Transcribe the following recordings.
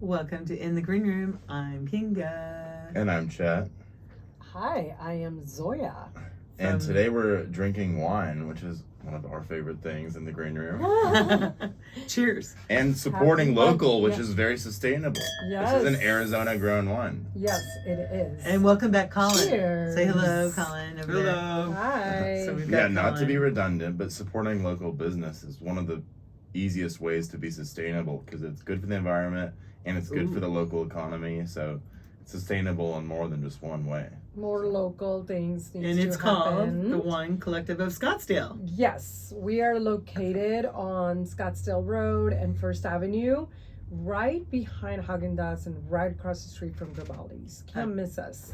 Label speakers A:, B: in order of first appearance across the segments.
A: Welcome to In the Green Room. I'm Kinga.
B: And I'm Chet.
C: Hi, I am Zoya.
B: And today we're drinking wine, which is one of our favorite things in the green room.
A: Cheers.
B: And supporting
C: Happy
B: local, which
C: yes.
B: is very sustainable.
C: Yes.
B: This is an Arizona grown wine.
C: Yes, it is.
A: And welcome back, Colin.
C: Cheers.
A: Say hello, Colin. Over there.
C: Hi.
A: So we've got
B: Yeah, not to be
A: Colin.
B: redundant, but supporting local business is one of the easiest ways to be sustainable because it's good for the environment and it's good for the local economy. So it's sustainable in more than just one way.
C: More local things need
A: And
C: to
A: it's called
C: happen.
A: the Wine Collective of Scottsdale.
C: Yes, we are located on Scottsdale Road and First Avenue, right behind Haagen-Dazs and right across the street from Grimaldi's. Can't miss us.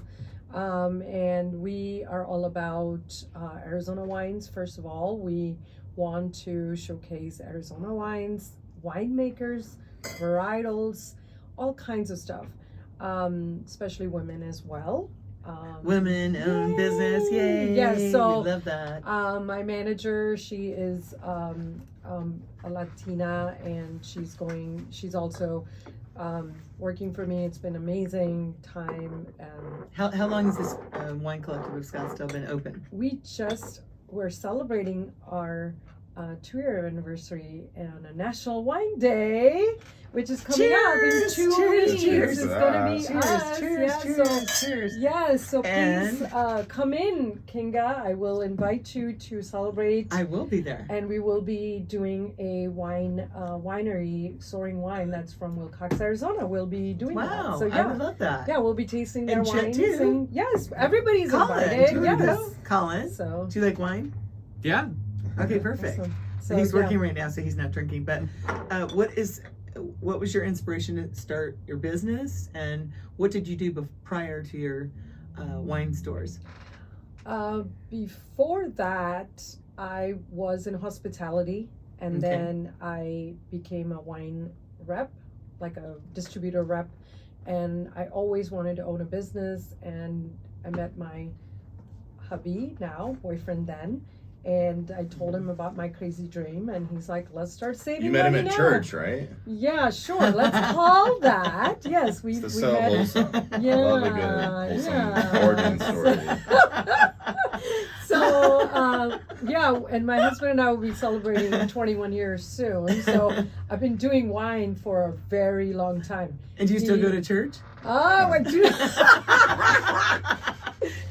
C: And we are all about Arizona wines. First of all, we want to showcase Arizona wines, winemakers, varietals, all kinds of stuff, especially women as well.
A: Women-owned business. Yay.
C: Yes, so
A: we love that.
C: my manager, she is a Latina, and she's also working for me. It's been amazing time.
A: How long has this Wine Collective of Scottsdale been open?
C: We're celebrating our 2-year anniversary on a National Wine Day, which is coming up in 2 weeks.
A: Cheers.
C: It's gonna be
A: Cheers,
C: us.
A: cheers,
C: Yeah,
A: cheers,
C: so,
A: cheers.
C: yes, so
A: And-
C: please come in, Kinga. I will invite you to celebrate.
A: I will be there.
C: And we will be doing a winery, Soaring Wine, that's from Wilcox, Arizona. We'll be doing
A: Wow,
C: that. So
A: I
C: yeah,
A: would love that.
C: yeah, we'll be tasting their
A: And Chet,
C: wines.
A: too.
C: And yes, everybody's
A: Colin,
C: invited.
A: do you want to
C: Yes.
A: go? Colin,
C: So
A: do you like wine?
D: Yeah.
A: Okay, perfect.
C: awesome.
A: So
C: So
A: he's
C: yeah.
A: working right now, so he's not drinking. But what was your inspiration to start your business, and what did you do prior to your wine stores?
C: Before that, I was in hospitality, and
A: Okay.
C: then I became a wine rep, like a distributor rep, and I always wanted to own a business. And I met my hubby, now boyfriend then, and I told him about my crazy dream, and he's like, "Let's start saving
B: You met him
C: money
B: at
C: now."
B: church, right?
C: Yeah, sure. Let's call that. Yes, we
B: It's
C: we
B: so
C: met.
B: wholesome.
C: Yeah,
B: Love a good wholesome
C: yeah.
B: origin story.
C: So, yeah, and my husband and I will be celebrating 21 years soon. So I've been doing wine for a very long time.
A: And do you still go to church?
C: Oh, I do.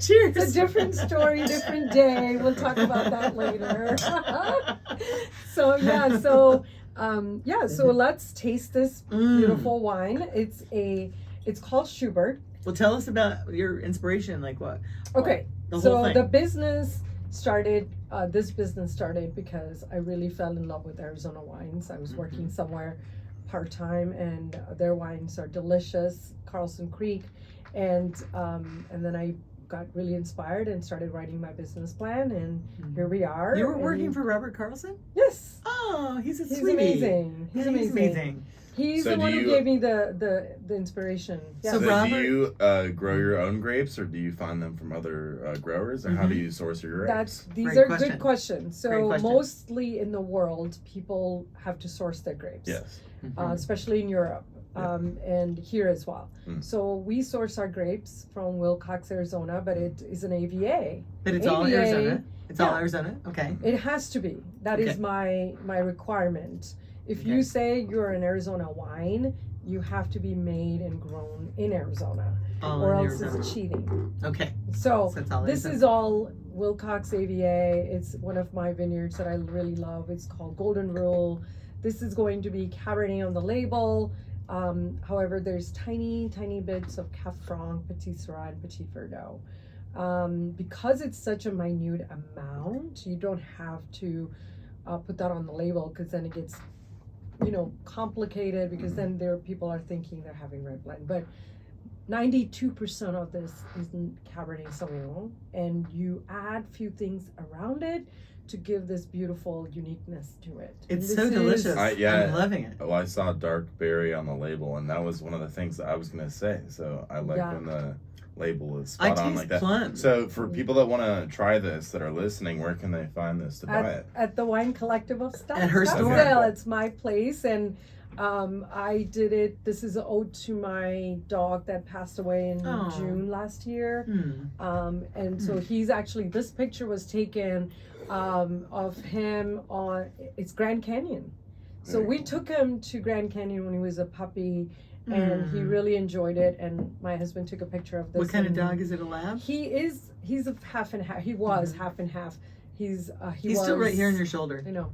A: Cheers.
C: It's a different story, different day. We'll talk about that later. So let's taste this beautiful wine. It's called Shubert.
A: Well, tell us about your inspiration. Like what?
C: Okay,
A: The whole
C: so
A: thing.
C: the business started. This business started because I really fell in love with Arizona wines. I was working somewhere part time, and their wines are delicious, Carlson Creek, and then I got really inspired and started writing my business plan, and here we are.
A: You were working
C: and-
A: for Robert Carlson?
C: Yes.
A: Oh, he's a
C: He's
A: sweetie.
C: amazing. He's
A: Yeah,
C: amazing. He's
B: So
C: the
B: do
C: one who
B: you-
C: gave me the inspiration. Yeah.
A: So
B: So
A: Robert-
B: do you grow your own grapes, or do you find them from other growers, or how do you source your grapes?
C: These
A: Great
C: are
A: question.
C: good questions.
A: Great
C: So
A: question.
C: mostly in the world, people have to source their grapes,
B: Yes.
C: especially in Europe and here as well.
B: Mm.
C: So we source our grapes from Wilcox, Arizona, but it is an AVA.
A: But it's all
C: AVA,
A: Arizona. It's all
C: yeah.
A: Arizona. Okay.
C: It has to be. That is
A: Okay.
C: my requirement. If
A: Okay.
C: you say you're an Arizona wine, you have to be made and grown in Arizona,
A: All
C: or
A: in
C: else
A: Arizona.
C: it's cheating.
A: Okay.
C: So
A: So it's all
C: this
A: Arizona.
C: is all Wilcox AVA. It's one of my vineyards that I really love. It's called Golden Rule. This is going to be Cabernet on the label. However, there's tiny bits of Caf Franc, Petit Syrah, and Petit Verdot. Because it's such a minute amount, you don't have to put that on the label, because then it gets, complicated, because then people are thinking they're having red blend. But 92% of this is Cabernet Sauvignon, and you add few things around it to give this beautiful uniqueness to it.
A: It's
C: And
A: so
C: this
A: delicious.
B: Yeah.
A: I'm loving it.
B: Well, I saw dark berry on the label, and that was one of the things that I was going to say. So I like
C: Yeah.
B: when the label is
A: I
B: spot on
A: taste
B: like that.
A: plum.
B: So for people that want to try this, that are listening, where can they find this to buy it?
C: At the Wine Collective of Scottsdale.
A: At her store.
C: Scottsdale, it's my place, and I did it. This is an ode to my dog that passed away in
A: Aw.
C: June last year. And so
A: Hmm.
C: he's actually, this picture was taken of him on, it's Grand Canyon. So we took him to Grand Canyon when he was a puppy, and he really enjoyed it. And my husband took a picture of this.
A: What kind of
C: and
A: dog is it? A lab?
C: he's a half and half. He was half and half. He's
A: Still right here on your shoulder.
C: I know.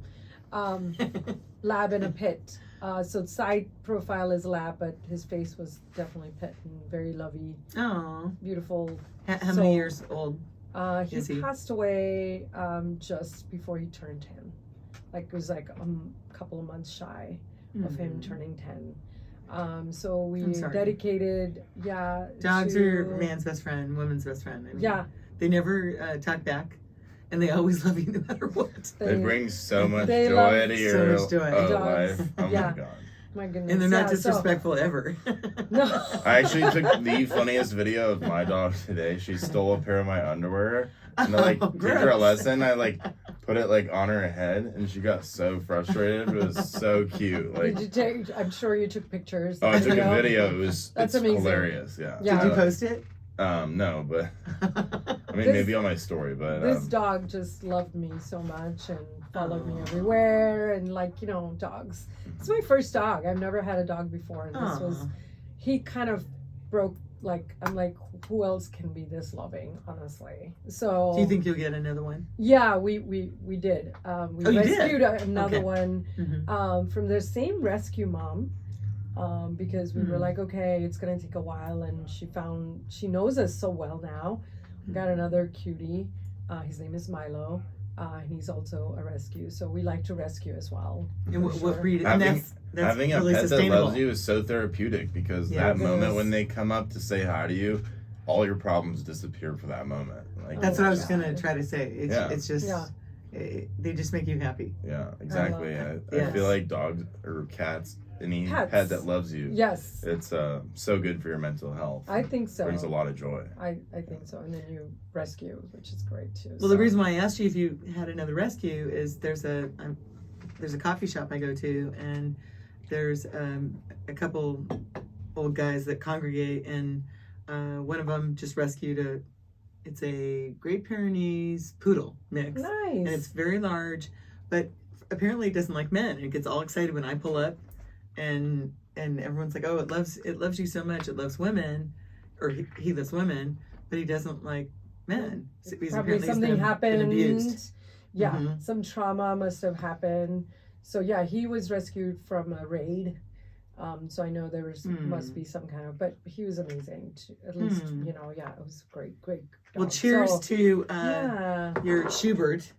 C: Lab and a pit. So side profile is lab, but his face was definitely pit and very lovey,
A: Oh,
C: beautiful.
A: how many years old?
C: He
A: Is he?
C: passed away just before he turned 10. Like it was like a couple of months shy of him turning 10. So we
A: I'm sorry.
C: dedicated,
A: Dogs
C: to,
A: are man's best friend, woman's best friend. I mean,
C: yeah.
A: they never talk back, and they always love you no matter what.
B: It brings so much
C: they
B: joy
C: love
B: to
A: so
B: your
A: much joy.
C: Dogs.
B: life. Oh
C: Yeah.
B: my god.
C: My goodness.
A: And they're not
C: yeah,
A: disrespectful ever.
C: No.
B: I actually took the funniest video of my dog today. She stole a pair of my underwear. And I like
A: Oh,
B: gave her a
A: gross.
B: lesson. I like put it like on her head, and she got so frustrated. It was so cute. Like,
C: Did you take? I'm sure you took pictures.
B: oh, I took
C: video.
B: a video. It was
C: That's
B: it's
C: amazing.
B: hilarious. Yeah.
C: Yeah.
A: Did you post it?
B: No, but I mean
C: This-
B: maybe on my story. But
C: This dog just loved me so much and followed me everywhere, and dogs. It's my first dog. I've never had a dog before, and this was.
A: Aw.
C: He kind of broke. Like I'm like, who else can be this loving? Honestly. So.
A: Do you think you'll get another one?
C: Yeah, we did. We
A: Oh, you did?
C: rescued another
A: Okay.
C: one
A: Mm-hmm.
C: from the same rescue mom. Because we were like, okay, it's gonna take a while, and she knows us so well now. We got another cutie. His name is Milo, and he's also a rescue. So we like to rescue as well.
A: And
C: for
A: what
C: sure.
A: breed? And
B: Having-
A: that's
B: having a
A: really
B: pet that
A: sustainable.
B: loves you is so therapeutic because
A: Yeah,
B: that
C: it
B: moment
C: is.
B: when they come up to say hi to you, all your problems disappear for that moment. Like
A: That's what I was
C: God.
A: gonna try to say. It's,
B: Yeah.
A: it's just
C: Yeah.
A: They just make you happy.
B: yeah, exactly.
C: that.
B: I
A: Yes.
B: feel like dogs or cats, any
C: Pets.
B: pet that loves you,
C: Yes,
B: it's so good for your mental health.
C: I think so.
B: Brings a lot of joy.
C: I think so. And then you rescue, which is great too.
A: Well,
C: so.
A: the reason why I asked you if you had another rescue is there's a coffee shop I go to, and there's a couple old guys that congregate, and one of them just rescued it's a Great Pyrenees poodle mix, and it's
C: Nice.
A: very large, but apparently it doesn't like men. It gets all excited when I pull up, and everyone's like, "Oh, it loves you so much. It loves women, or he loves women, but he doesn't like men." So he's
C: Probably
A: apparently
C: something
A: been
C: happened.
A: abused.
C: Yeah,
A: Mhm.
C: some trauma must have happened. So yeah, he was rescued from a raid. So I know there was must be some kind of, but he was amazing. At least it was great.
A: Well,
C: dog.
A: cheers
C: So,
A: to
C: yeah.
A: your Schubert,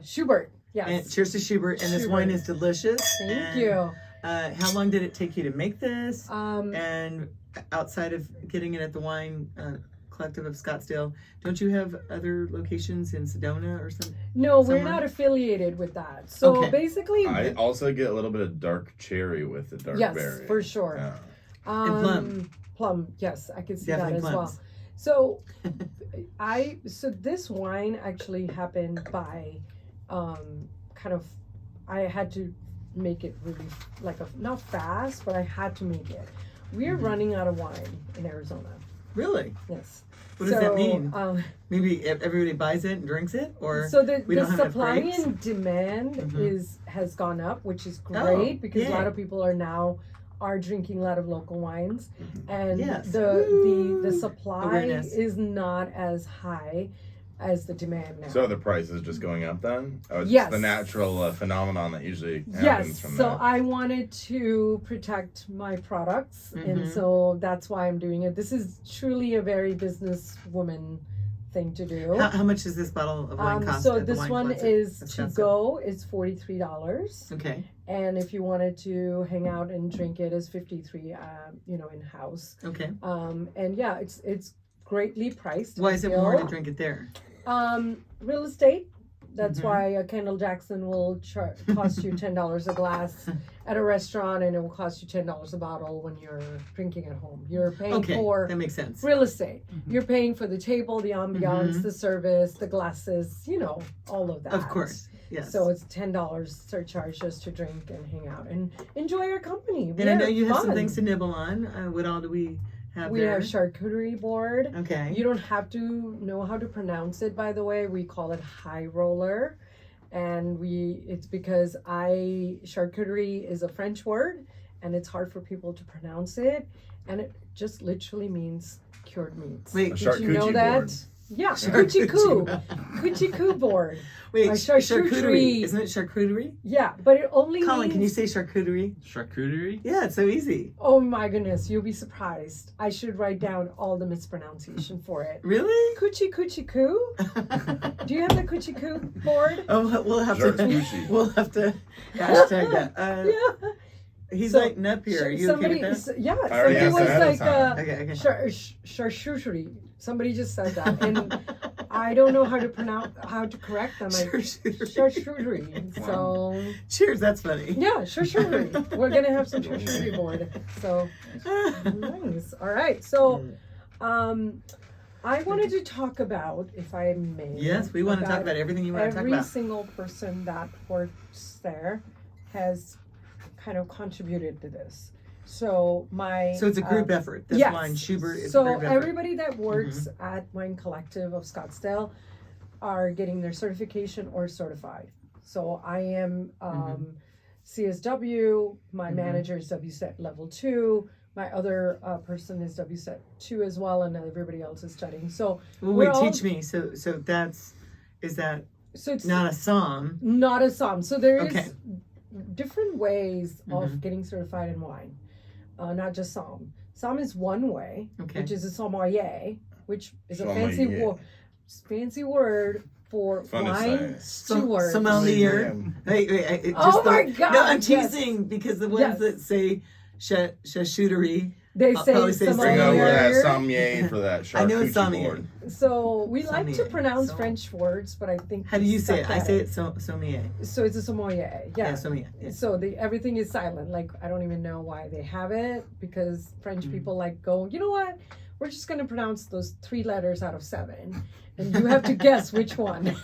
C: Schubert.
A: and
C: Yes.
A: cheers to Schubert. And this wine
C: Schubert.
A: is delicious.
C: Thank
A: And,
C: you.
A: How long did it take you to make this?
C: Um,
A: And outside of getting it at the Wine Collective of Scottsdale, don't you have other locations in Sedona or something?
C: no, we're
A: somewhere?
C: not affiliated with that. So
A: Okay.
C: basically,
B: I also get a little bit of dark cherry with the dark
C: yes,
B: berry.
C: for sure.
B: Yeah.
A: And plum.
C: Plum, yes, I can see
A: Definitely
C: that as well.
A: plums.
C: So so this wine actually happened by kind of I had to make it really not fast, but I had to make it. We're running out of wine in Arizona.
A: Really?
C: Yes.
A: What does that mean?
C: Um,
A: Maybe everybody buys it and drinks it, or
C: so the
A: we don't have enough
C: supply
A: grapes?
C: and demand
A: Mhm.
C: has gone up, which is
A: Oh,
C: great because a lot
A: yay.
C: of people are drinking a lot of local wines, and
A: Yes.
C: the
A: Woo.
C: supply
A: Awareness.
C: is not as high as the demand now.
B: So the price is just going up then? Oh, it's
C: Yes.
B: the natural phenomenon that usually happens
C: Yes,
B: from
C: so
B: that.
C: I wanted to protect my products, and
A: Mhm.
C: so that's why I'm doing it. This is truly a very businesswoman thing to do.
A: how much does this bottle of wine cost?
C: So
A: at the
C: this
A: Wine
C: one
A: Collective
C: is
A: of
C: to
A: Scottsdale?
C: go is $43,
A: Okay.
C: and if you wanted to hang out and drink it is $53, in house.
A: Okay.
C: And yeah, it's greatly priced.
A: Why
C: I
A: is it more to
C: feel.
A: drink it there?
C: Real estate. That's
A: Mhm.
C: why a Kendall Jackson will cost you $10 a glass at a restaurant, and it will cost you $10 a bottle when you're drinking at home. You're paying
A: Okay,
C: for
A: that makes sense.
C: real estate.
A: Mhm.
C: You're paying for the table, the ambiance,
A: Mhm.
C: the service, the glasses, all of that.
A: Of course. Yes.
C: So it's $10 surcharge just to drink and hang out and enjoy our company.
A: And I know you have some
C: fun.
A: things to nibble on. What all do we have
C: We
A: there?
C: have charcuterie board.
A: Okay.
C: You don't have to know how to pronounce it, by the way. We call it high roller. And it's because charcuterie is a French word and it's hard for people to pronounce it. And it just literally means cured meats.
A: Wait,
C: did you know that?
B: board.
C: Yeah,
A: Charcuterie
C: coochie board.
A: Wait,
C: charcuterie.
A: charcuterie. Isn't it charcuterie?
C: Yeah, but it only
A: Colin,
C: means...
A: can you say charcuterie?
D: Charcuterie?
A: Yeah, it's so easy.
C: Oh my goodness, you'll be surprised. I should write down all the mispronunciation for it.
A: Really?
C: Coochie coo? Do you have the coochie coo board?
A: Oh, we'll have
B: Charcuterie.
A: We'll have to hashtag that.
C: Yeah.
A: He's
C: So,
A: lighting up here. Are you okay with that?
C: Yeah,
B: I already
C: somebody was
B: asked ahead of
C: like,
B: time.
A: Okay.
C: charcuterie. Somebody just said that, and I don't know how to correct them. Like, charcuterie. So,
A: Cheers, that's funny.
C: yeah, charcuterie. We're gonna have some charcuterie board. So, nice. All right. So, I wanted to talk about, if I may.
A: Yes, we want to talk about everything you want to talk
C: Every
A: about.
C: single person that works there has kind of contributed to this. So
A: So it's a group effort. This
C: yes.
A: wine, Shubert, is
C: so
A: a group effort.
C: everybody that works at Wine Collective of Scottsdale are getting their certification or certified. So I am CSW, my manager is WSET level 2, my other person is WSET 2 as well, and everybody else is studying. So
A: Well,
C: we're
A: wait,
C: all-
A: teach me. So is that
C: so it's
A: not a psalm?
C: not a SOM. So there is
A: Okay.
C: different ways of getting certified in wine, not just SOM. SOM is one way,
A: Okay.
C: which is a sommelier, which is a
B: Sommelier.
C: fancy word for
B: Fun to
C: wine
B: say.
C: steward.
A: Sommelier. Wait,
C: Oh my God,
A: No, I'm
C: yes.
A: teasing because the ones
C: Yes.
A: that say charcuterie.
C: They
A: I'll
C: say
A: probably say
B: Bring over that
C: sommelier.
B: sommelier for that
A: I know
B: charcuterie
A: it's sommelier.
B: board.
C: So we like to
A: Sommelier.
C: pronounce
A: So-
C: French words, but I think
A: How do
C: we
A: you say
C: suck
A: it? I
C: at
A: say it sommelier.
C: So it's a sommelier. Yeah.
A: Sommelier. Yeah.
C: So everything is silent. Like, I don't even know why they have it, because French people like go, you know what? We're just going to pronounce those 3 letters out of 7. And you have to guess which one.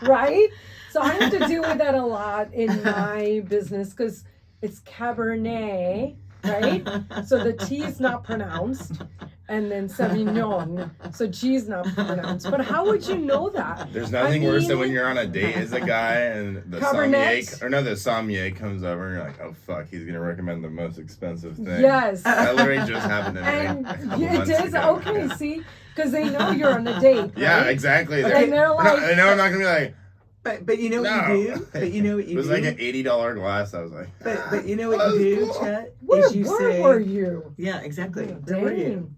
C: Right? So I have to deal with that a lot in my business because it's Cabernet, right? So the T is not pronounced. And then Sauvignon. So G is not pronounced. But how would you know that?
B: There's nothing worse than
C: mean-
B: when you're on a date as a guy and the
C: Cabernet.
B: the sommelier comes over and you're like, oh fuck, he's gonna recommend the most expensive thing.
C: Yes.
B: That literally just happened to me.
C: And
B: a couple
C: it
B: months
C: is
B: ago.
C: okay, see, because they know you're on a date.
B: Yeah,
C: right?
B: exactly.
C: And they're like,
B: I know I'm not gonna be like,
A: But you know what
B: no.
A: you do? But you know what
B: It
A: you
B: was
A: do?
B: like an $80 glass. I was like,
A: But you know what you do, Chet?
C: where
A: Is you
C: were
A: say
C: you?
A: Yeah, exactly.
C: Oh,
A: Where were you?
C: dang.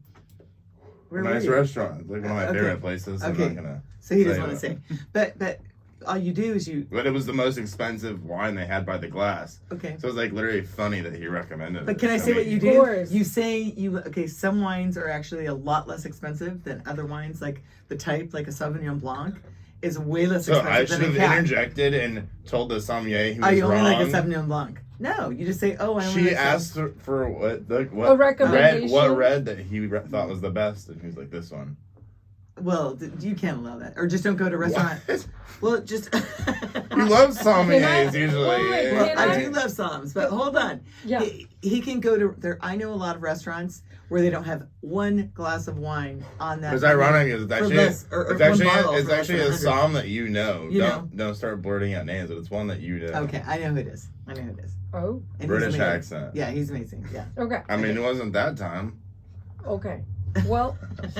A: Where were
B: nice
A: you?
B: restaurant. It's like one of my
A: Okay.
B: favorite places.
A: Okay.
B: I'm not gonna.
A: So he doesn't
B: say
A: want to say. But all you do is you
B: But it was the most expensive wine they had by the glass.
A: okay.
B: So it was like literally funny that he recommended
A: But
B: it.
A: can I say what you
C: Of
A: do?
C: course.
A: You say some wines are actually a lot less expensive than other wines, like the type, like a Sauvignon Blanc, is way less
B: So I
A: expensive
B: should
A: than
B: have
A: a cab.
B: interjected and told the sommelier he was
A: Oh, you only
B: wrong.
A: like a Sauvignon Blanc. No, you just say, oh, I only
B: She
A: like
B: asked for what
C: A recommendation?
B: red that he thought was the best, and he was like, "This one."
A: Well, you can't allow that, or just don't go to a restaurant.
B: What?
A: Well, just.
B: You love sommeliers usually.
C: wait,
A: Well,
C: can
A: I
C: I-
A: do love Psalms, but hold on.
C: Yeah.
A: He can go to there. I know a lot of restaurants where they don't have one glass of wine on that.
B: It's ironic. It's
A: for
B: actually
A: less- or
B: it's
A: one
B: actually
A: bottle
B: it's
A: for less
B: actually
A: than
B: a
A: 100.
B: psalm that you know.
A: You
B: Don't start blurting out names, but it's one that you know.
A: Okay, I know who it is. I know who it is.
C: Oh,
A: And he's
B: British
A: amazing.
B: accent.
A: Yeah, he's amazing. Yeah.
C: okay.
B: I mean, it wasn't that time.
C: Okay. Well,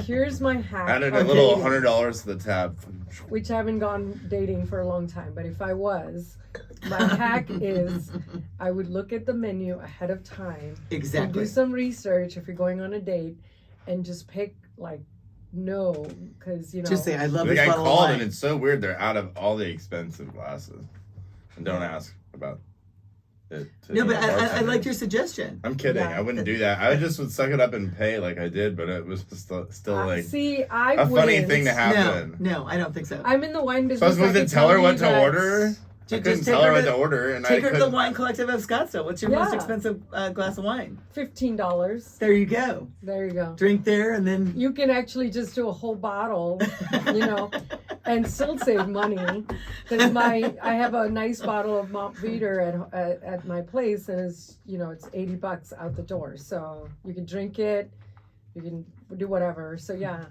C: here's my hack.
B: Added a
C: of
B: little
C: dating,
B: $100 to the tab.
C: which I haven't gone dating for a long time, but if I was, my hack is I would look at the menu ahead of time. And
A: Exactly.
C: do some research if you're going on a date, and just pick because
A: Just say, I love
B: The
A: this
B: guy
A: bottle of
B: called,
A: wine.
B: and it's so weird. They're out of all the expensive glasses, and don't ask about it. To
A: No, but I
B: bartenders.
A: like your suggestion.
B: I'm kidding.
C: Yeah.
B: I wouldn't do that. I just would suck it up and pay like I did, but it was still like
C: see, I
B: a funny
C: wouldn't.
B: thing to happen.
A: No, I don't think so.
C: I'm in the wine
B: So I
C: business.
B: was supposed
C: I
B: to
C: can
B: tell her
C: you
B: what to
C: that-
B: order. I couldn't tell her what to order, and
A: take
B: I
A: her to the
B: couldn't.
A: Wine Collective of Scottsdale. What's your most expensive glass of wine?
C: $15.
A: There you go.
C: There you go.
A: Drink there, and then
C: You can actually just do a whole bottle, and still save money. Because I have a nice bottle of Montveter at my place, and it's $80 out the door. So you can drink it, you can do whatever. So yeah,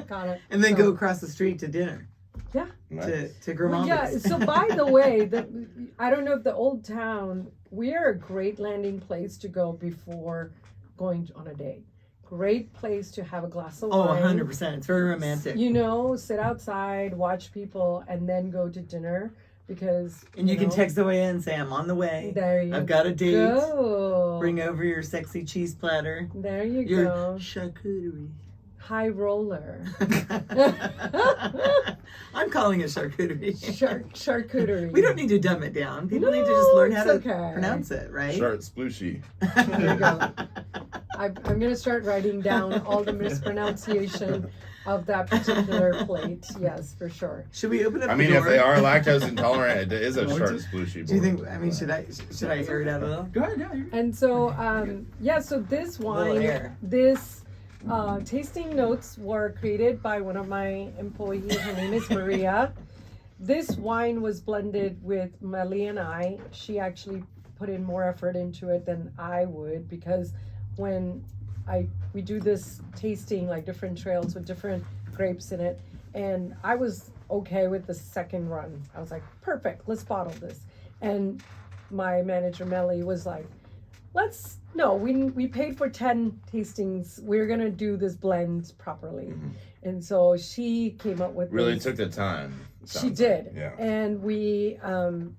C: got it.
A: and then go across the street to dinner.
C: Yeah.
B: Nice.
A: To Grimaldi's.
C: Yeah. So by the way, I don't know if the Old Town, we are a great landing place to go before going on a date. Great place to have a glass of wine.
A: 100%. It's very romantic.
C: Sit outside, watch people, and then go to dinner because.
A: And you can text Zoya and say, I'm on the way.
C: There you
A: I've got a date.
C: go.
A: Bring over your sexy cheese platter.
C: There you
A: Your
C: go.
A: charcuterie.
C: High roller.
A: I'm calling it charcuterie.
C: Charcuterie.
A: We don't need to dumb it down. People need to just learn how to
C: it's okay.
A: pronounce it, right?
B: Short splooshy.
C: There you go. I'm going to start writing down all the mispronunciation of that particular plate. Yes, for sure.
A: Should we open up
B: I
A: the
B: mean,
A: door?
B: if they are lactose intolerant, it is a short splooshy.
A: Do you think, should I air it out a little?
D: Go ahead, yeah.
C: And so, so this
A: Little
C: wine,
A: air.
C: this tasting notes were created by one of my employees. Her name is Maria. This wine was blended with Melly and I. She actually put in more effort into it than I would, because when we do this tasting, like different trails with different grapes in it, and I was okay with the second run. I was like, perfect, let's bottle this. And my manager Melly was like, we paid for 10 tastings. We're gonna do this blend properly.
B: Mm-hmm.
C: And so she came up with
B: Really
C: this.
B: took the time.
C: She did.
B: Yeah.
C: And we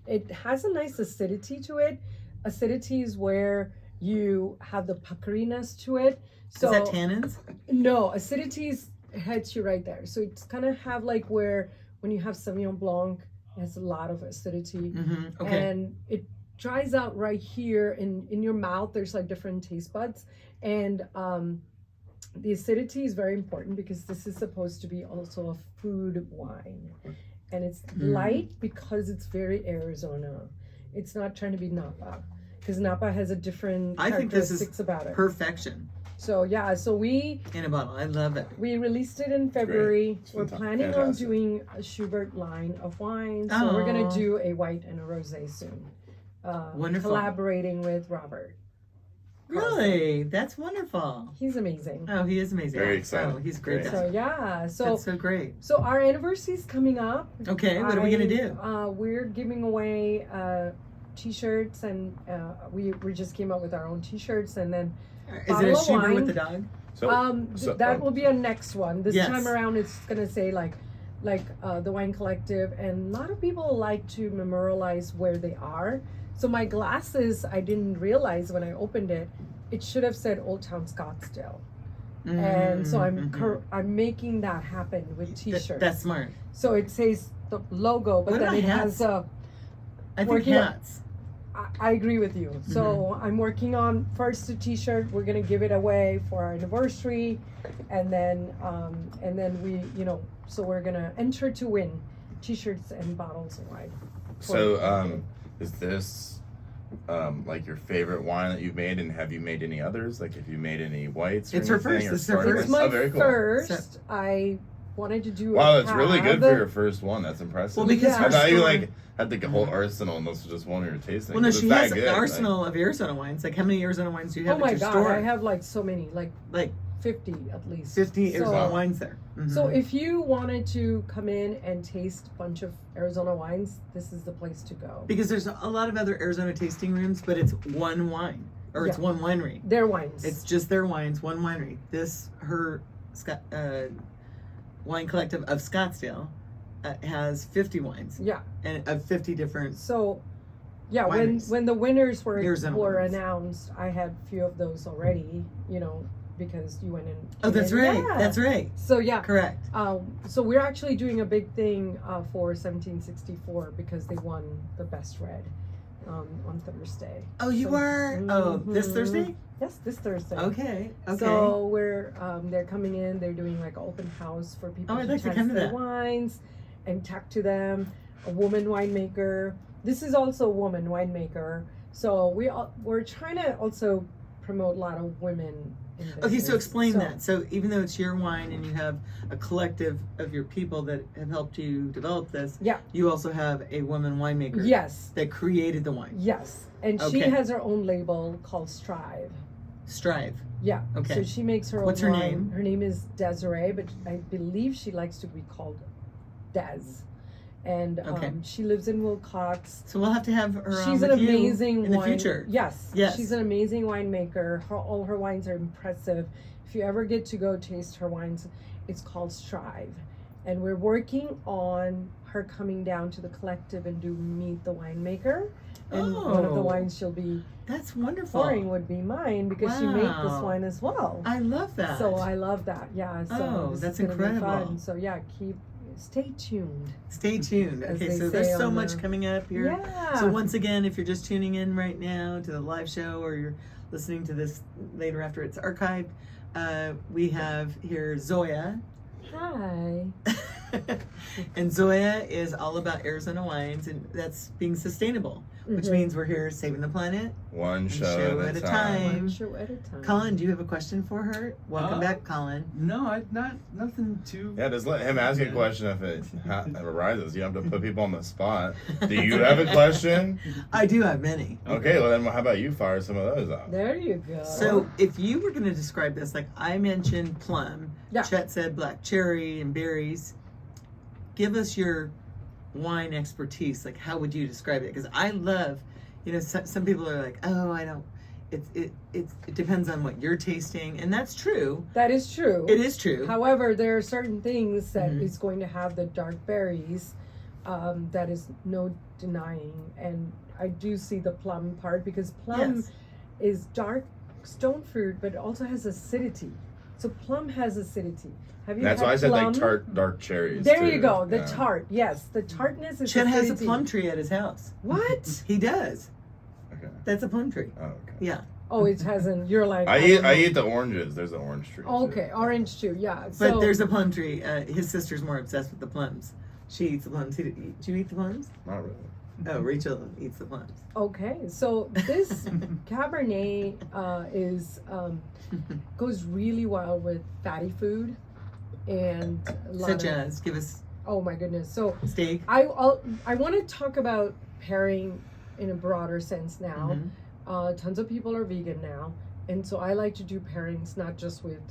C: it has a nice acidity to it. Acidity is where you have the puckeriness to it. So
A: Is that tannins?
C: no, acidity hits you right there. So it's kind of have like where when you have Sauvignon Blanc, it has a lot of acidity.
A: Mm-hmm. Okay.
C: And it dries out right here in your mouth. There's like different taste buds. And the acidity is very important because this is supposed to be also a food wine. And it's light because it's very Arizona. It's not trying to be Napa, because Napa has a different
A: I think this is
C: characteristics about it.
A: perfection
C: So yeah, so we
A: in a bottle. I love it.
C: released it in February.
B: It's
C: We're planning on
B: fantastic.
C: doing a Schubert line of wine. So we're gonna
A: Aw.
C: do a white and a rosé soon.
A: Wonderful.
C: Collaborating with Robert.
A: Really? That's wonderful.
C: He's amazing.
A: Oh, he is amazing.
B: Very excited.
A: Oh, he's great.
B: Great.
C: So yeah,
A: That's so great.
C: so our anniversary is coming up.
A: Okay, what are we gonna do?
C: We're giving away t-shirts, and we just came up with our own t-shirts, and then
A: Is it
C: bottle
A: a
C: of
A: Shubert
C: wine.
A: with the dog?
C: That will be a next one. This
A: Yes.
C: time around, it's gonna say like the Wine Collective, and a lot of people like to memorialize where they are. So my glasses, I didn't realize when I opened it, it should have said Old Town Scottsdale. And so I'm making that happen with t-shirts.
A: That's smart.
C: So it says the logo, but
A: What
C: then
A: about
C: it
A: hats?
C: has a.
A: I think
C: Working on-
A: hats.
C: I agree with you. So I'm working on first a t-shirt. We're gonna give it away for our anniversary, and then we, so we're gonna enter to win t-shirts and bottles of wine.
B: So, is this like your favorite wine that you've made, and have you made any others? Like, have you made any whites? Or
A: It's her
B: anything,
A: first.
B: or
A: It's her
B: sparkling?
A: first.
C: It's my
B: Oh, very cool.
C: first. I wanted to do.
B: Wow,
C: a
B: that's really good
C: cab.
B: for your first one. That's impressive.
A: Well, because
C: Yeah.
B: I
A: her
B: thought you
A: store-
B: had the whole arsenal, and this was just one of your tasting.
A: Well, no,
B: It's
A: she
B: that
A: has
B: good,
A: an
B: like-
A: arsenal of Arizona wines. Like, how many Arizona wines do you have
C: Oh my
A: at your
C: god,
A: store?
C: I have like so many, like
A: like
C: 50 at least.
A: 50 Arizona
C: So-
A: wines there.
C: So if you wanted to come in and taste a bunch of Arizona wines, this is the place to go.
A: Because there's a lot of other Arizona tasting rooms, but it's one wine or it's
C: Yeah.
A: one winery.
C: Their wines.
A: It's just their wines, one winery. Her Wine Collective of Scottsdale has 50 wines
C: yeah.
A: and of 50 different.
C: So, yeah,
A: Wineries.
C: when the winners were
A: Arizona wines.
C: announced, I had a few of those already, because you went in.
A: Oh, that's right.
C: Yeah.
A: That's right.
C: So yeah,
A: Correct.
C: so we're actually doing a big thing for 1764 because they won the best red on Thursday.
A: Oh, you
C: So-
A: are? Oh, this
C: Mhm.
A: Thursday?
C: Yes, this Thursday.
A: Okay. Okay.
C: So we're they're coming in. They're doing like an open house for people
A: Oh, I'd
C: to
A: like to
C: test
A: come to
C: their
A: that.
C: wines and talk to them. a woman winemaker. This is also a woman winemaker. So we're trying to also promote a lot of women in business.
A: Okay, so explain that. So even though it's your wine and you have a collective of your people that have helped you develop this,
C: yeah,
A: you also have a woman winemaker.
C: Yes.
A: That created the wine.
C: Yes. And she has her own label called Strive.
A: Strive.
C: Yeah.
A: Okay.
C: So she makes her own
A: What's her
C: wine.
A: name?
C: Her name is Desiree, but I believe she likes to be called Des. And she lives in Wilcox.
A: So we'll have to have her
C: She's
A: on
C: an
A: with
C: amazing
A: you in the
C: wine.
A: future.
C: Yes.
A: Yes.
C: She's an amazing winemaker. All her wines are impressive. If you ever get to go taste her wines, it's called Strive. And we're working on her coming down to the collective and do Meet the Winemaker. And one of the wines she'll be
A: that's wonderful.
C: pouring would be mine because she made this wine as well.
A: I love that.
C: So I love that. Yeah. So
A: that's
C: gonna be
A: incredible.
C: fun. So yeah, stay tuned.
A: Stay tuned.
C: As
A: Okay,
C: they
A: so
C: say
A: there's so
C: on
A: much
C: the-
A: coming up here.
C: Yeah.
A: So once again, if you're just tuning in right now to the live show or you're listening to this later after it's archived, we have here Zoya.
C: Hi.
A: And Zoya is all about Arizona wines, and that's being sustainable, which means we're here saving the planet.
B: One show at a time.
C: One show at a time.
A: Colin, do you have a question for her? Welcome back, Colin.
D: No, nothing too.
B: Yeah, just let him ask a question if it arises. You don't have to put people on the spot. Do you have a question?
A: I do have many.
B: Okay, well then how about you fire some of those out?
C: There you go.
A: So if you were going to describe this, like I mentioned plum,
C: Yeah.
A: Chet said black cherry and berries. Give us your wine expertise. Like, how would you describe it? Because I love, some people are like, oh, I don't. It depends on what you're tasting, and that's true.
C: That is true.
A: It is true.
C: However, there are certain things that is going to have the dark berries. That is no denying, and I do see the plum part because plum is dark stone fruit, but it also has acidity. So plum has acidity. Have you?
B: That's
C: had
B: why I said
C: plum?
B: like dark cherries.
C: There
B: too.
C: you go. The
B: Yeah.
C: tart. Yes, the tartness is.
A: Chet has a
C: acidity.
A: plum tree at his house.
C: What?
A: He does.
B: Okay.
A: That's a plum tree.
B: Oh, okay.
A: Yeah.
C: Oh, it hasn't. You're like.
B: I
C: don't know.
B: eat the oranges. There's an orange tree.
C: Okay,
B: too.
C: orange too. Yeah.
A: But
C: So
A: there's a plum tree. His sister's more obsessed with the plums. She eats the plums. Do you eat the plums?
B: Not really.
A: Oh, Rachel eats the plums.
C: okay. So this Cabernet goes really well with fatty food and a lot
A: Such
C: of,
A: as, give us
C: oh my goodness. So
A: steak.
C: I want to talk about pairing in a broader sense now. Tons of people are vegan now, and so I like to do pairings not just with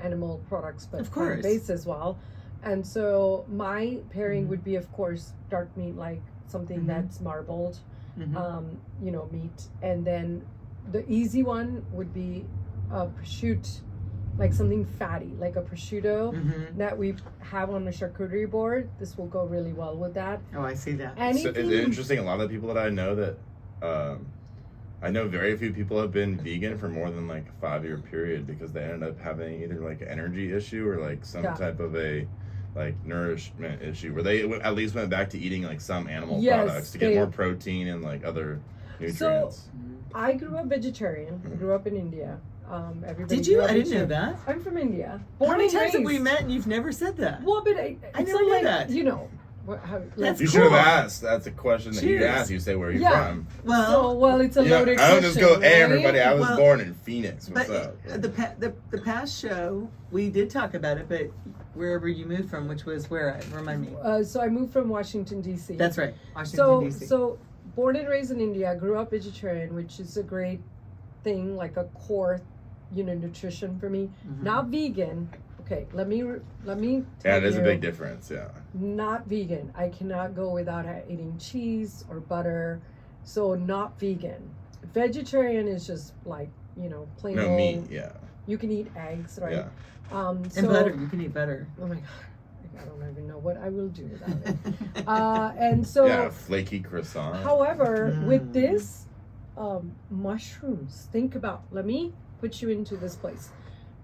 C: animal products but
A: Of course.
C: plant-based as well. And so my pairing would be, of course, dark meat, like something that's marbled, meat, and then the easy one would be a prosciutto, like something fatty, like a prosciutto that we have on the charcuterie board. This will go really well with that.
A: Oh, I see that.
B: So
C: Anything.
B: it's interesting. A lot of the people that I know I know very few people have been vegan for more than like a 5-year period because they ended up having either like an energy issue or like some type of a like nourishment issue where they at least went back to eating like some animal products to get more protein and like other nutrients.
C: I grew up vegetarian. I grew up in India. Everybody
A: Did you?
C: grew up
A: I didn't know
C: vegetarian.
A: that.
C: I'm from India.
A: How
C: Born
A: many
C: and
A: times have
C: raised.
A: we met and you've never said that?
C: Well, but
A: I
C: it's
A: never
C: not
A: knew
C: like,
A: that.
C: Let's
B: You
A: cool.
B: should have asked. That's a question that you
A: Cheers.
B: ask. You say where you're
C: Yeah.
B: from.
A: Well,
C: it's a
B: You know,
C: loaded
B: I don't just go,
C: question,
B: hey
C: right?
B: everybody, I was
A: Well,
B: born in Phoenix. What's
A: but
B: up?
A: the past show we did talk about it, but wherever you moved from, which was where? Remind me.
C: So I moved from Washington D.C.
A: That's right, Washington D.C.
C: So born and raised in India, grew up vegetarian, which is a great thing, like a core, nutrition for me. Not vegan. Okay, let me tell
B: There's
C: you,
B: a big difference. Yeah.
C: Not vegan. I cannot go without eating cheese or butter. So not vegan. Vegetarian is just like, plain
B: No
C: old
B: meat. Yeah.
C: You can eat eggs, right?
B: Yeah.
A: And butter, you can eat butter.
C: Oh my god. I don't even know what I will do without it. And so
B: Yeah, flaky croissant.
C: however, with this mushrooms, think about, let me put you into this place.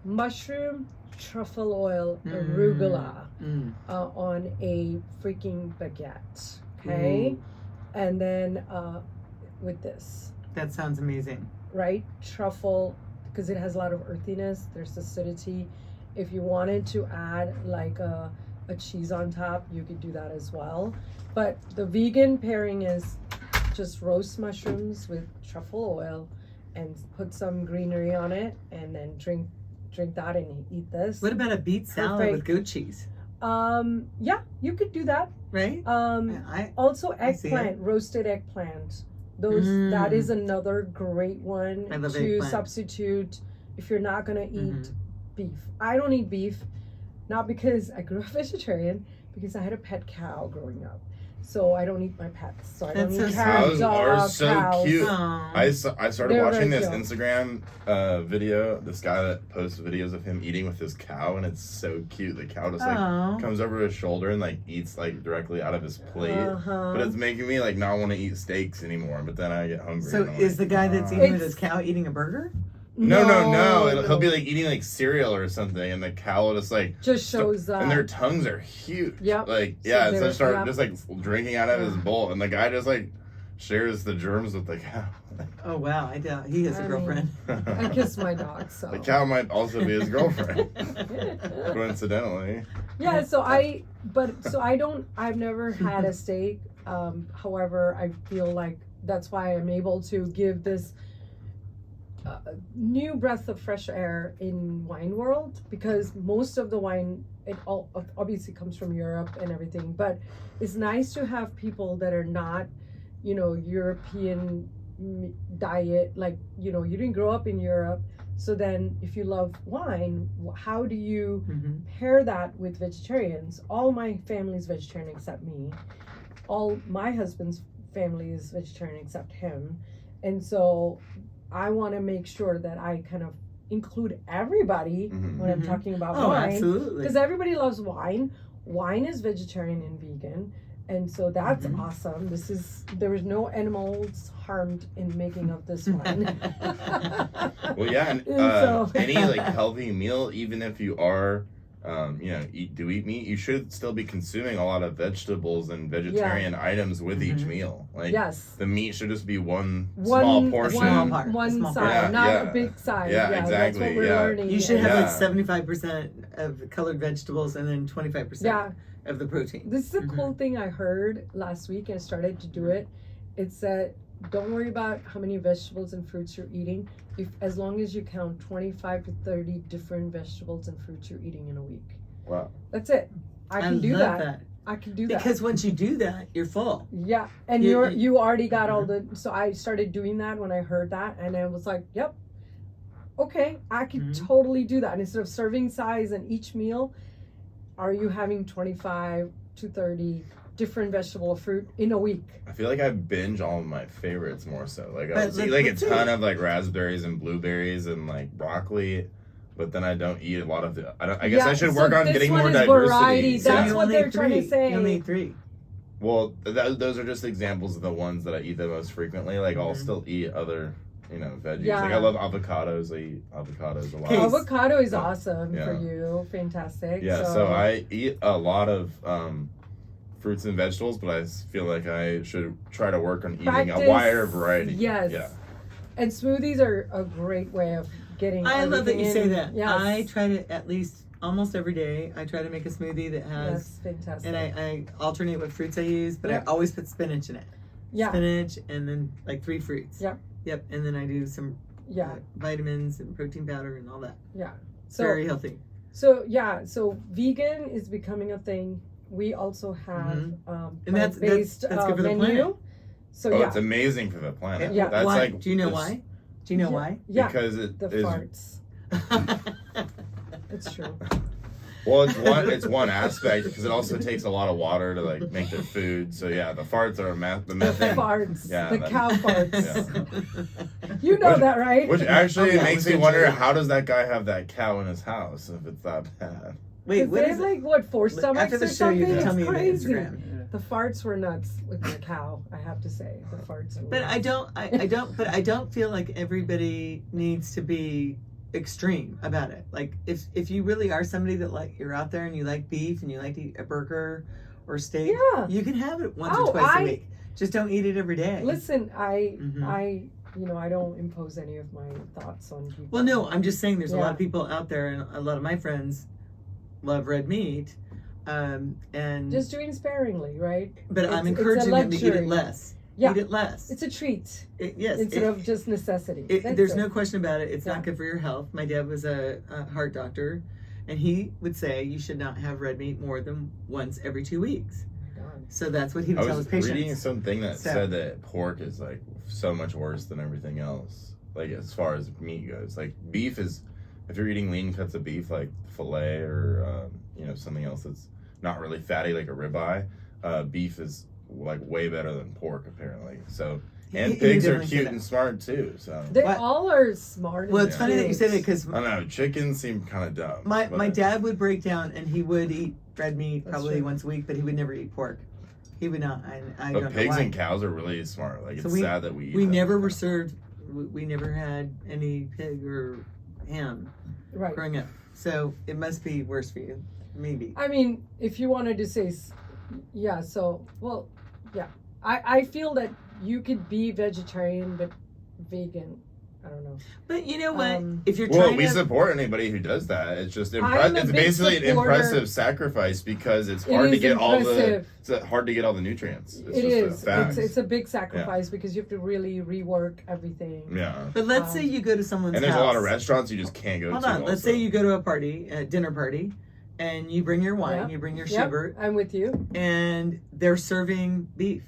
C: Mushroom, truffle oil, arugula on a freaking baguette. Okay? And then with this.
A: That sounds amazing.
C: Right? Truffle, because it has a lot of earthiness, there's acidity. If you wanted to add like a a cheese on top, you could do that as well. But the vegan pairing is just roast mushrooms with truffle oil and put some greenery on it, and then drink that and eat this.
A: What about a beet salad with goat cheese?
C: Yeah, you could do that.
A: Right?
C: Also
A: I see
C: eggplant, roasted eggplant. That is another great one
A: I love
C: to
A: eggplant.
C: substitute if you're not gonna eat beef. I don't eat beef, not because I grew up vegetarian, because I had a pet cow growing up. So I don't eat my pets. So I don't
A: That's
C: eat
A: so
C: cats,
B: Cows are
C: dogs,
B: so
C: cows.
B: cute.
A: Aw.
B: I started
C: They're
B: watching
C: very
B: this
C: cute.
B: Instagram video. This guy that posts videos of him eating with his cow, and it's so cute. The cow just like
A: Aw.
B: comes over his shoulder and like eats like directly out of his plate.
C: Uh-huh.
B: But it's making me like not want to eat steaks anymore. But then I get hungry.
A: So
B: and I'm
A: is the
B: like,
A: guy that's
B: "Ah."
A: eating with his cow eating a burger?
B: No. He'll be like eating like cereal or something, and the cow will just like
C: just shows up.
B: and their tongues are huge.
C: Yep.
B: Like
C: So
B: yeah, so
C: they're-
B: start
C: yep.
B: just like drinking out of his bowl, and the guy just like shares the germs with the cow.
A: Oh wow, I doubt he has a
C: I mean,
A: girlfriend.
C: I kiss my dog, so
B: The cow might also be his girlfriend, coincidentally.
C: yeah. I've never had a steak. However, I feel like that's why I'm able to give this new breath of fresh air in wine world, because most of the wine, it all obviously comes from Europe and everything, but it's nice to have people that are not, European diet, like, you didn't grow up in Europe. So then if you love wine, how do you pair that with vegetarians? All my family is vegetarian except me. All my husband's family is vegetarian except him. And so I want to make sure that I kind of include everybody when I'm talking about wine.
A: Absolutely.
C: Because everybody loves wine. Wine is vegetarian and vegan. And so that's awesome. There was no animals harmed in making of this wine.
B: Well, yeah, and
C: So-
B: any like healthy meal, even if you are, eat meat, you should still be consuming a lot of vegetables and vegetarian items with each meal. Like
C: Yes.
B: the meat should just be one small portion.
A: Small part.
C: One
A: Small
C: side,
B: part.
C: not
B: Yeah,
C: a big side.
B: yeah,
C: That's
B: exactly,
C: what we're
B: yeah.
C: learning.
A: You should have
B: Yeah.
A: like 75% of colored vegetables and then 25% of the protein.
C: This is a cool thing I heard last week and I started to do it. It said, don't worry about how many vegetables and fruits you're eating, as long as you count 25 to 30 different vegetables and fruits you're eating in a week.
B: Wow.
C: That's it. I can do
A: love
C: that. I can do that.
A: Because once you do that, you're full.
C: Yeah, and
A: You-
C: you already got all the. So I started doing that when I heard that, and I was like, "Yep, okay, I can totally do that." And instead of serving size in each meal, are you having 25 to 30 different vegetable or fruit in a week?
B: I feel like I binge all of my favorites more so. Like I
A: But
B: would eat like a
A: let's
B: ton
A: see.
B: of like raspberries and blueberries and like broccoli, but then I don't eat a lot of the. I guess I should
C: so
B: work on
C: this
B: getting
C: one
B: more
C: is
B: diversity.
C: variety.
B: So-
C: That's
A: you
C: what
A: only
C: they're
A: eat
C: trying to
A: three.
C: say.
A: You only eat 3.
B: Well, those are just examples of the ones that I eat the most frequently. Like I'll still eat other, veggies.
C: Yeah.
B: Like I love avocados. I eat avocados a lot.
A: Okay.
C: Avocado is
B: Yeah.
C: awesome
B: Yeah.
C: for you. Fantastic.
B: Yeah, so I eat a lot of fruits and vegetables, but I feel like I should try to work on eating a
C: Practice,
B: wider variety.
C: yes.
B: Yeah.
C: And smoothies are a great way of getting.
A: I love that you
C: everything
A: say
C: in.
A: that.
C: Yes.
A: I try to at least almost every day. I try to make a smoothie that has,
C: That's fantastic.
A: and I alternate what fruits I use, but
C: Yep.
A: I always put spinach in it.
C: Yeah.
A: Spinach and then like 3 fruits.
C: Yep.
A: Yep. And then I do some
C: Yeah.
A: vitamins and protein powder and all that.
C: Yeah.
A: It's
C: So
A: very healthy.
C: So vegan is becoming a thing. We also have
A: And that's
C: plant-based
A: good for the
C: menu.
A: planet.
C: So
B: Oh, it's amazing for the planet.
C: Yeah.
B: That's
A: why?
B: like.
A: Do you know
B: it's-
A: why? Do you know why?
C: Yeah.
B: Because it
C: The
B: is.
C: farts. It's true.
B: Well, it's one aspect because it also takes a lot of water to like make their food. So yeah, the farts are the
C: The
B: methane.
C: farts.
B: Yeah,
C: the
B: that-
C: cow farts. You know
B: Which-
C: that, right?
B: Which actually
A: Oh, yeah,
B: makes
A: which
B: me wonder
A: is-
B: how does that guy have that cow in his house if it's that bad?
A: Wait,
C: 'Cause
A: what
C: they
A: is
C: have
A: it?
C: like 4 stomachs
A: After the
C: or
A: show,
C: something.
A: you can tell
C: It's
A: me the
C: crazy.
A: Instagram.
C: The farts were nuts with the cow. I have to say, the farts. Were
A: But
C: nuts.
A: I don't feel like everybody needs to be extreme about it. Like if you really are somebody that like you're out there and you like beef and you like to eat a burger or steak,
C: Yeah.
A: you can have it once
C: Oh,
A: or twice
C: I-
A: a week. Just don't eat it every day.
C: Listen, I
A: Mhm.
C: I don't impose any of my thoughts on people.
A: Well, no, I'm just saying there's a lot
C: Yeah.
A: of people out there, and a lot of my friends love red meat. And
C: Just doing sparingly, right?
A: but I'm
C: it's a
A: encouraging them to eat it
C: luxury.
A: less.
C: Yeah.
A: Eat it less.
C: It's a treat
A: Yes.
C: instead of just necessity. That's
A: There's
C: it.
A: no question about it. It's
C: Yeah.
A: not good for your health. My dad was a heart doctor, and he would say you should not have red meat more than once every 2 weeks.
C: Oh my God.
A: So that's what he would
B: I
A: tell
B: was
A: his patients.
B: reading something that
A: So-
B: said that pork is like so much worse than everything else. Like as far as meat goes, like beef is, if you're eating lean cuts of beef, like filet or something else that's not really fatty, like a ribeye, beef is like way better than pork apparently. So and
A: He
B: pigs are
A: definitely said
B: cute
A: that.
B: and smart too. So
C: They
A: What?
C: all are smart.
A: Well, it's
C: and
A: funny that you say that
C: cute.
A: because
B: I don't know, chickens seem kind of dumb.
A: my
B: but-
A: dad would break down and he would eat red meat
C: That's
A: probably
C: true.
A: once a week, but he would never eat pork. He would not. I
B: But
A: don't know
B: pigs
A: why.
B: and cows are really smart. Like
A: So
B: it's sad that we eat
A: We
B: them.
A: never were served. We never had any pig or ham
C: Right.
A: growing up. So it must be worse for you, maybe.
C: I mean, if you wanted to say, yeah, so, well, yeah. I feel that you could be vegetarian, but vegan, I don't know.
A: But you know what?
C: Um,
A: If you're
B: Well,
A: trying
B: we
A: to,
B: support anybody who does that. It's just
C: I'm a
B: it's
C: big
B: basically an
C: supporter-
B: impressive sacrifice because it's
C: It
B: hard to
C: is
B: get
C: impressive.
B: hard to get all the nutrients. It's
C: It
B: just
C: is.
B: a fact.
C: It's a big sacrifice because you have to really rework everything.
B: Yeah.
A: but let's say you go to someone's
B: And there's
A: house.
B: a lot of restaurants you just can't go
A: Hold
B: to.
A: on. Let's
B: also.
A: say you go to a party, a dinner party, and you bring your wine,
C: Yeah.
A: you bring your
C: Yep,
A: Shubert,
C: I'm with you.
A: and they're serving beef.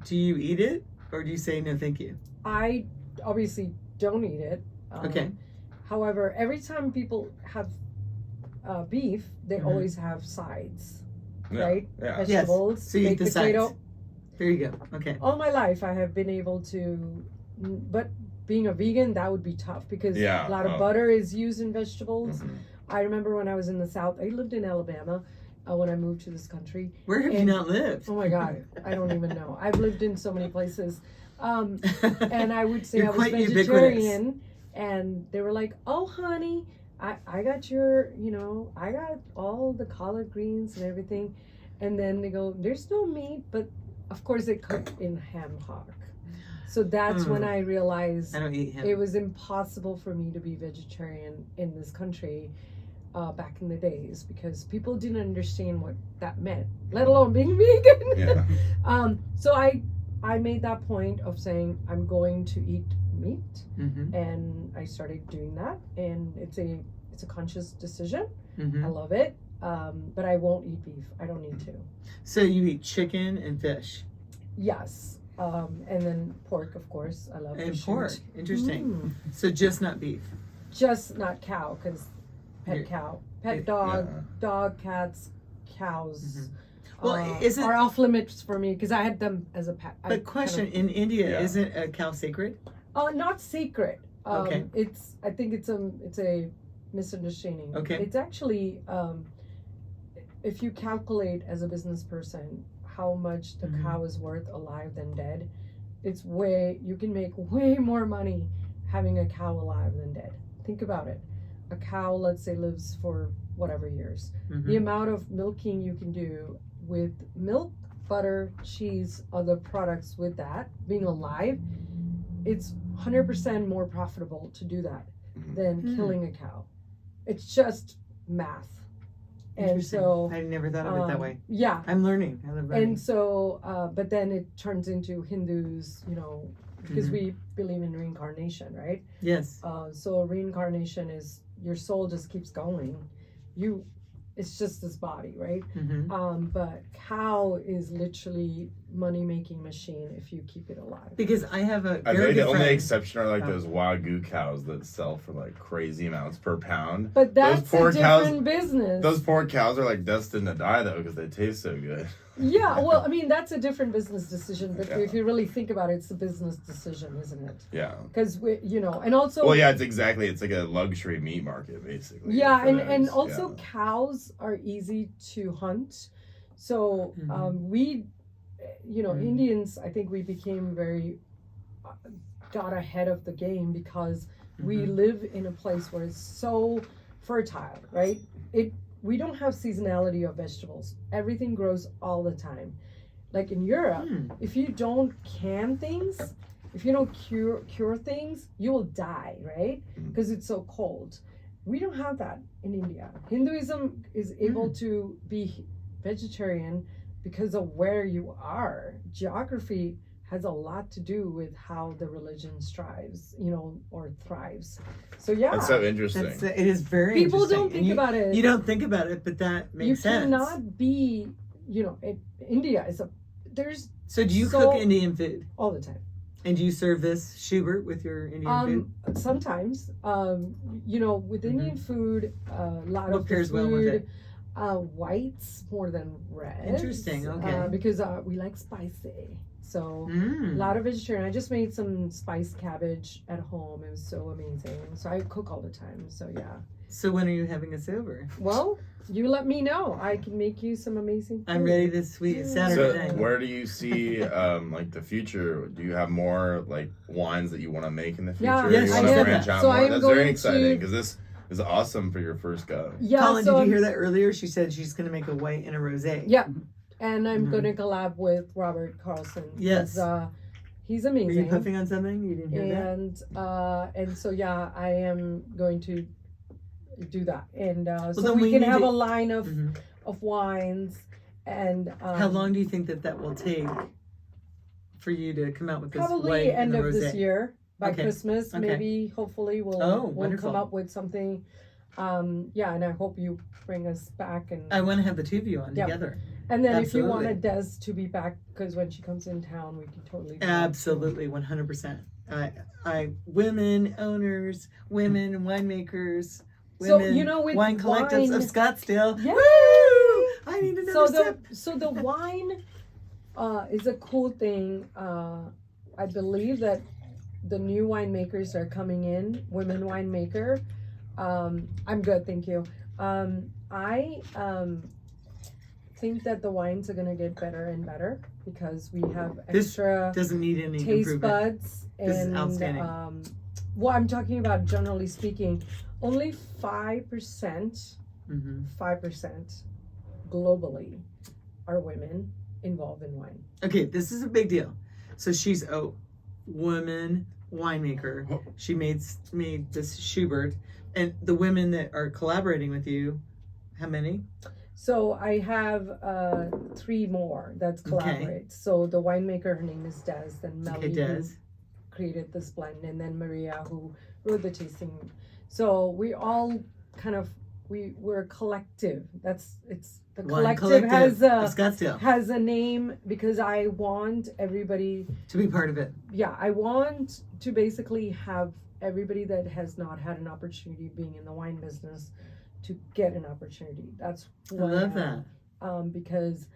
A: Do you eat it or do you say no, thank you?
C: I obviously don't eat it.
A: Okay.
C: However, every time people have beef, they
A: Mhm.
C: always have sides,
B: Yeah.
C: right?
B: Yeah.
C: Vegetables,
A: So you eat
C: baked
A: the sides.
C: potato.
A: There you go. Okay.
C: All my life, I have been able to, but being a vegan, that would be tough because
B: Yeah,
C: a lot of
B: oh.
C: butter is used in vegetables.
B: Mhm.
C: I remember when I was in the South, I lived in Alabama when I moved to this country.
A: Where have you
C: And-
A: not lived?
C: Oh my God, I don't even know. I've lived in so many places. And I would say
A: You're
C: I was
A: quite
C: vegetarian, and they were like, "Oh, honey, I got your, I got all the collard greens and everything," and then they go, "There's no meat," but of course they cook in ham hock. So that's when I realized
A: I don't eat him.
C: it was impossible for me to be vegetarian in this country back in the days because people didn't understand what that meant, let alone being vegan.
B: Yeah.
C: So I made that point of saying I'm going to eat meat,
A: Mm-hmm.
C: and I started doing that, and it's a conscious decision.
A: Mm-hmm.
C: I love it, but I won't eat beef. I don't need to.
A: So you eat chicken and fish
C: Yes, and then pork, of course. I love
A: and
C: to
A: pork.
C: shoot.
A: Interesting.
C: Mm.
A: So just not beef.
C: Just not cow, because pet
A: Yeah.
C: cow, pet
A: Yeah.
C: dog,
B: Yeah.
C: dog, cats, cows.
A: Mhm. Well,
C: are off limits for me because I had them as a pet. I
A: But question:
C: kind
A: in India,
B: Yeah.
A: isn't a cow sacred?
C: not sacred.
A: Okay.
C: I think it's a misunderstanding.
A: Okay.
C: It's actually if you calculate as a business person how much the
A: Mhm.
C: cow is worth alive than dead, you can make way more money having a cow alive than dead. Think about it. A cow, let's say, lives for whatever years.
A: Mhm.
C: The amount of milking you can do with milk, butter, cheese, other products with that being alive, it's 100% more profitable to do that
B: Mhm.
C: than
A: Hmm.
C: killing a cow. It's just math. And
A: Interesting.
C: so,
A: I never thought of it that way.
C: yeah.
A: I'm learning. I love learning.
C: And so, but then it turns into Hindus, because
A: Mhm.
C: we believe in reincarnation, right?
A: Yes.
C: So reincarnation is your soul just keeps going. It's just this body, right?
A: Mm-hmm.
C: But cow is literally money-making machine if you keep it alive.
A: Because I have a
B: I
A: very
B: think the
A: good
B: only
A: friend.
B: exception are like
A: Oh.
B: those Wagyu cows that sell for like crazy amounts per pound.
C: But that's
B: poor
C: a
B: cows-
C: different business.
B: Those poor cows are like destined to die though because they taste so good.
C: Yeah, well, I mean, that's a different business decision. But
B: Yeah.
C: if you really think about it, it's a business decision, isn't it?
B: Yeah.
C: Because and also.
B: Well, yeah, it's like a luxury meat market basically.
C: Yeah,
B: for
C: and
B: those,
C: also
B: yeah.
C: cows are easy to hunt. So
A: Mhm.
C: we,
A: Mhm.
C: Indians, I think we became very, got ahead of the game because we
A: Mhm.
C: live in a place where it's so fertile, right? We don't have seasonality of vegetables. Everything grows all the time. Like in Europe,
A: Hmm.
C: if you don't can things, if you don't cure things, you will die, right?
B: Mhm.
C: Because it's so cold. we don't have that in India. Hinduism is able to be vegetarian because of where you are. Geography has a lot to do with how the religion strives, or thrives. So yeah,
B: That's so interesting.
A: It is very
C: people
A: interesting.
C: don't think about it.
A: You don't think about it, but that makes sense.
C: You cannot be, India is there's
A: So do you cook Indian food?
C: all the time.
A: And do you serve this Shubert with your Indian food?
C: Sometimes, with Indian food, a lot
A: What
C: of
A: pairs
C: the
A: well with
C: food,
A: it?
C: Whites more than reds.
A: Interesting, okay.
C: Because we like spicy. So a lot of vegetarian. I just made some spiced cabbage at home. It was so amazing. So I cook all the time. So yeah.
A: So when are you having us over?
C: Well, you let me know. I can make you some amazing food.
A: I'm ready this week, Saturday
B: So
A: night.
B: where do you see like the future? Do you have more like wines that you want to make in the future?
C: Yeah,
A: yes,
B: you
A: I
B: want to
A: know
B: branch
A: that.
B: out
C: So
B: more?
C: I'm
B: That's
C: going
B: very exciting
C: to-
B: because this is awesome for your first go.
C: Yeah.
A: Colin,
C: so
A: did you hear that earlier? She said she's going to make a white and a rosé.
C: Yeah. And I'm
A: Mhm.
C: going to collab with Robert Carlson.
A: Yes.
C: He's
A: Are
C: amazing.
A: you puffing on something? You didn't hear that?
C: And so yeah, I am going to do that, and so
A: then
C: we
A: we
C: can
A: need
C: have
A: to-
C: a line of
A: Mhm.
C: wines. And
A: How long do you think that will take for you to come out with this
C: probably
A: white
C: end
A: and the
C: of
A: rosé?
C: this year, by
A: Okay.
C: Christmas,
A: Okay.
C: maybe. Hopefully, we'll
A: wonderful.
C: come up with something. And I hope you bring us back, and
A: I want to have the two of you on
C: Yeah.
A: together.
C: and then if you
A: absolutely.
C: wanted Des to be back, because when she comes in town, we can totally do that.
A: Absolutely, 100%. Women owners, women winemakers,
C: So,
A: women
C: with
A: wine collectives
C: wine-
A: of Scottsdale.
C: Yeah.
A: Woo! I need another sip.
C: So the wine is a cool thing. I believe that the new winemakers are coming in, women winemaker. I'm good, thank you. I think that the wines are gonna get better and better because we have
A: This
C: extra
A: Doesn't need any
C: taste
A: improvement.
C: buds.
A: This is
C: And
A: outstanding.
C: well, I'm talking about generally speaking, only 5%,
A: Mhm.
C: 5% globally are women involved in wine.
A: Okay, this is a big deal. So she's a woman winemaker. She made this Shubert, and the women that are collaborating with you, how many?
C: So I have 3 more that's collaborate. So the winemaker, her name is Des, then Melly,
A: Okay,
C: who
A: Des.
C: created this blend, and then Maria, who wrote the tasting. So we all kind of we're a collective. It's the
A: Wine
C: collective
A: Collective of
C: has
A: Scottsdale
C: has a name because I want everybody.
A: to be part of it.
C: Yeah, I want to basically have everybody that has not had an opportunity being in the wine business to get an opportunity. That's
A: I
C: what
A: love
C: am.
A: that.
C: Because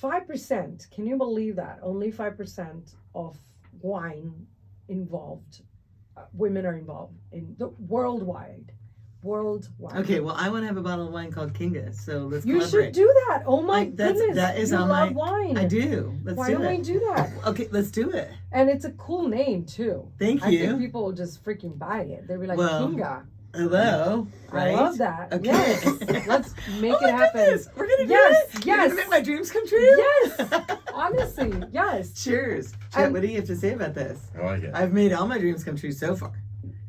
C: 5%, can you believe that? Only 5% of wine involved, women are involved in the worldwide.
A: Okay, well, I want to have a bottle of wine called Kinga, so let's
C: You
A: collaborate.
C: should do that. Oh my
A: That's-
C: goodness.
A: that is
C: you
A: on
C: love
A: my-
C: wine.
A: I do. Let's
C: Why
A: do
C: don't
A: it.
C: we do that?
A: Okay, let's do it.
C: And it's a cool name too.
A: Thank
C: I
A: you.
C: think people will just freaking buy it. They'll be like,
A: Well,
C: Kinga.
A: Hello. Right?
C: I love that.
A: Okay.
C: Yes. Let's make
A: Oh
C: it
A: my
C: happen.
A: goodness, we're gonna do
C: Yes,
A: it. You're
C: yes.
A: gonna make my dreams come true.
C: Yes. Honestly, yes.
A: Cheers. Chet,
C: And-
A: what do you have to say about this?
B: I like it.
A: I've made all my dreams come true so far,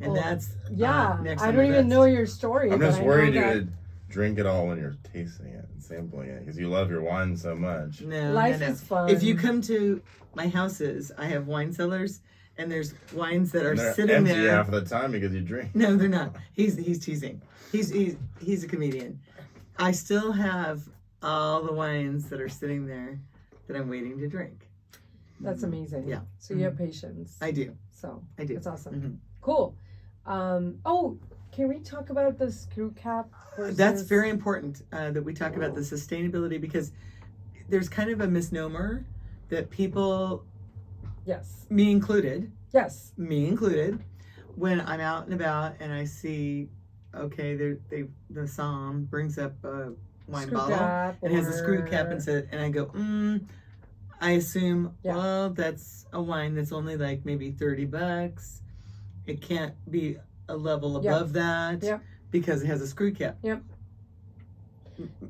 A: and
C: Oh,
A: that's
C: Yeah.
A: next
C: I
A: on
C: don't
A: my
C: even
A: list.
C: know your story.
B: I'm
C: but
B: just
C: I know
B: worried you
C: that
B: would drink it all when you're tasting it and sampling it because you love your wine so much.
A: No,
C: life
A: no, no.
C: is fun.
A: If you come to my houses, I have wine cellars, and there's wines that are
B: And they're
A: sitting
B: empty
A: there.
B: half of the time because you drink.
A: No, they're not. He's teasing. He's a comedian. I still have all the wines that are sitting there that I'm waiting to drink.
C: That's amazing.
A: Yeah.
C: So you have patience.
A: I do.
C: So
A: I do.
C: that's awesome.
A: Mhm.
C: Cool. Can we talk about the screw cap? Versus...
A: That's very important that we talk about the sustainability, because there's kind of a misnomer that people,
C: Yes.
A: me included,
C: Yes.
A: when I'm out and about and I see, okay, the Somm brings up a wine
C: Screw
A: bottle
C: cap
A: and has a screw cap
C: or-
A: and I go, I assume,
C: Yeah.
A: well, that's a wine that's only like maybe $30. It can't be a level
C: Yep.
A: above that
C: Yep.
A: because it has a screw cap.
C: Yep.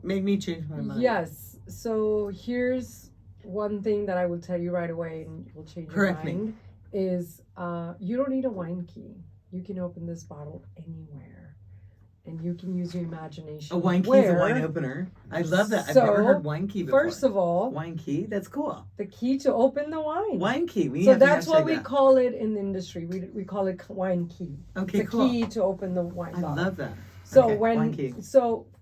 A: Make me change my mind.
C: Yes. So here's one thing that I will tell you right away, and will change
A: Correct
C: your
A: me.
C: mind. Is you don't need a wine key. You can open this bottle anywhere and you can use your imagination.
A: A wine key is a wine opener. I love that. I've never heard wine key before.
C: First of all,
A: wine key, that's cool.
C: the key to open the wine.
A: Wine key. We
C: So
A: have to
C: that's what
A: hashtag
C: we
A: that.
C: call it in the industry. We call it wine key.
A: Okay,
C: It's a
A: cool.
C: key to open the wine
A: I
C: bottle.
A: love that.
C: So
A: Okay, wine key.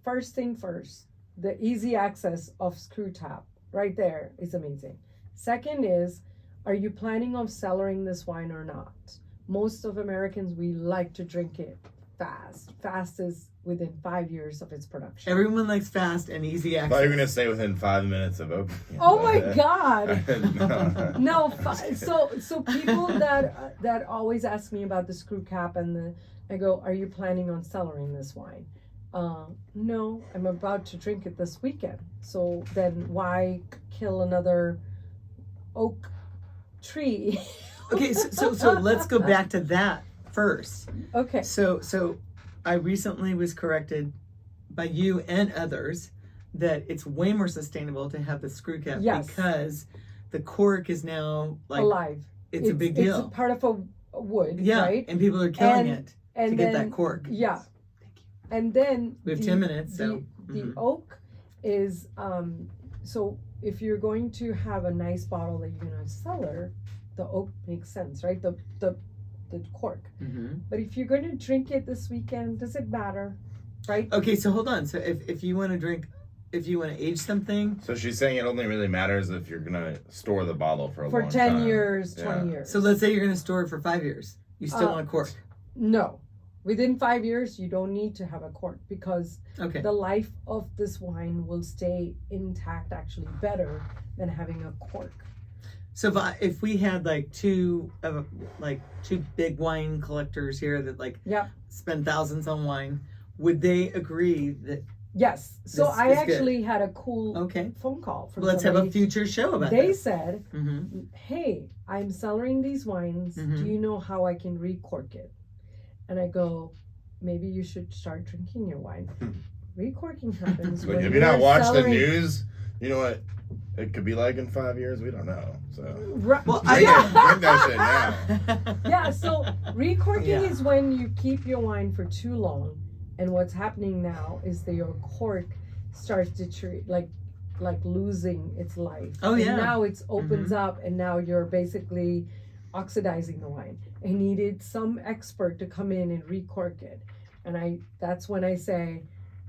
C: first thing first, the easy access of screw tap right there is amazing. Second is, are you planning on cellaring this wine or not? Most of Americans, we like to drink it fast. Fast is within 5 years of its production.
A: Everyone likes fast and easy
B: I
A: access.
B: thought you were gonna say within 5 minutes of opening.
C: Oh my God!
B: No.
C: So people that always ask me about the screw cap I go, are you planning on cellaring this wine? No, I'm about to drink it this weekend. So then why kill another oak tree?
A: Okay, so let's go back to that first.
C: Okay.
A: So I recently was corrected by you and others that it's way more sustainable to have the screw cap
C: Yes.
A: because the cork is now like
C: Alive.
A: it's a big deal.
C: It's part of a wood,
A: Yeah,
C: right?
A: and people are killing
C: And-
A: it
C: And
A: to
C: then,
A: get that cork.
C: Yeah. And then
A: We have 10 minutes, so
C: the
A: mhm.
C: oak is so if you're going to have a nice bottle that you're gonna cellar, the oak makes sense, right? The cork.
A: Mhm.
C: But if you're gonna drink it this weekend, does it matter? Right?
A: Okay, so hold on. So if you want to drink, if you want to age something,
B: So she's saying it only really matters if you're gonna store the bottle for a
C: For
B: long
C: 10
B: time.
C: years,
B: Yeah.
C: 20 years.
A: so let's say you're going to store it for 5 years, you still
C: Uh,
A: want cork.
C: No. Within 5 years, you don't need to have a cork because
A: Okay.
C: the life of this wine will stay intact, actually better than having a cork.
A: So if we had like two big wine collectors here that like
C: Yep.
A: spend thousands on wine, would they agree that
C: Yes. So
A: This
C: I
A: is good.
C: actually had a cool
A: okay?
C: phone call from
A: Let's have a
C: somebody.
A: future show about
C: They
A: this.
C: said,
A: Mm-hmm.
C: hey, I'm cellaring these wines.
A: Mhm.
C: Do you know how I can recork it? And I go, maybe you should start drinking your wine. Recorking happens
B: But
C: when
B: have you not
C: you're
B: watched the
C: cellaring-
B: news? You know what it could be like in 5 years? We don't know. So
C: Right.
A: Well,
B: drink, drink that shit now.
C: Yeah, so recorking
A: Yeah.
C: is when you keep your wine for too long, and what's happening now is that your cork starts to like losing its life.
A: Oh,
C: And
A: yeah.
C: now it opens up, and now you're basically oxidizing the wine. I needed some expert to come in and recork it, and that's when I say,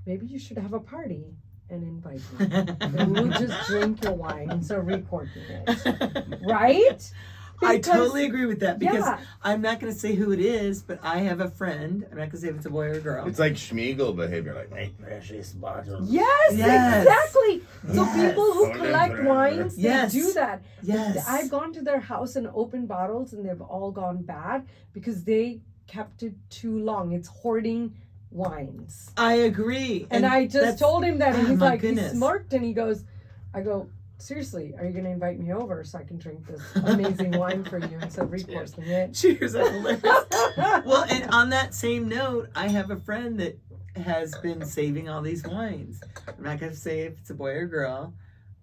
C: maybe you should have a party and invite me. And we'll just drink your wine instead of recorking it, right?
A: I
C: Because-
A: totally agree with that because
C: Yeah.
A: I'm not going to say who it is, but I have a friend. I'm not going to say if it's a boy or a girl.
B: It's like Schmiegel behavior, like make precious bottles.
C: Yes,
A: Yes.
C: exactly. So
A: Yes.
C: people who
B: Hold it
C: collect
B: forever.
C: wines, they
A: Yes.
C: do that.
A: Yes.
C: I've gone to their house and opened bottles, and they've all gone bad because they kept it too long. It's hoarding wines.
A: I agree.
C: And I just
A: that's-
C: told him that, and
A: oh
C: he's
A: my
C: like,
A: goodness.
C: he smirked, and he goes, I go, seriously, are you going to invite me over so I can drink this amazing wine for you instead of reporting it?
A: Cheers. That's hilarious. Well, and on that same note, I have a friend that has been saving all these wines. I'm not going to say if it's a boy or girl,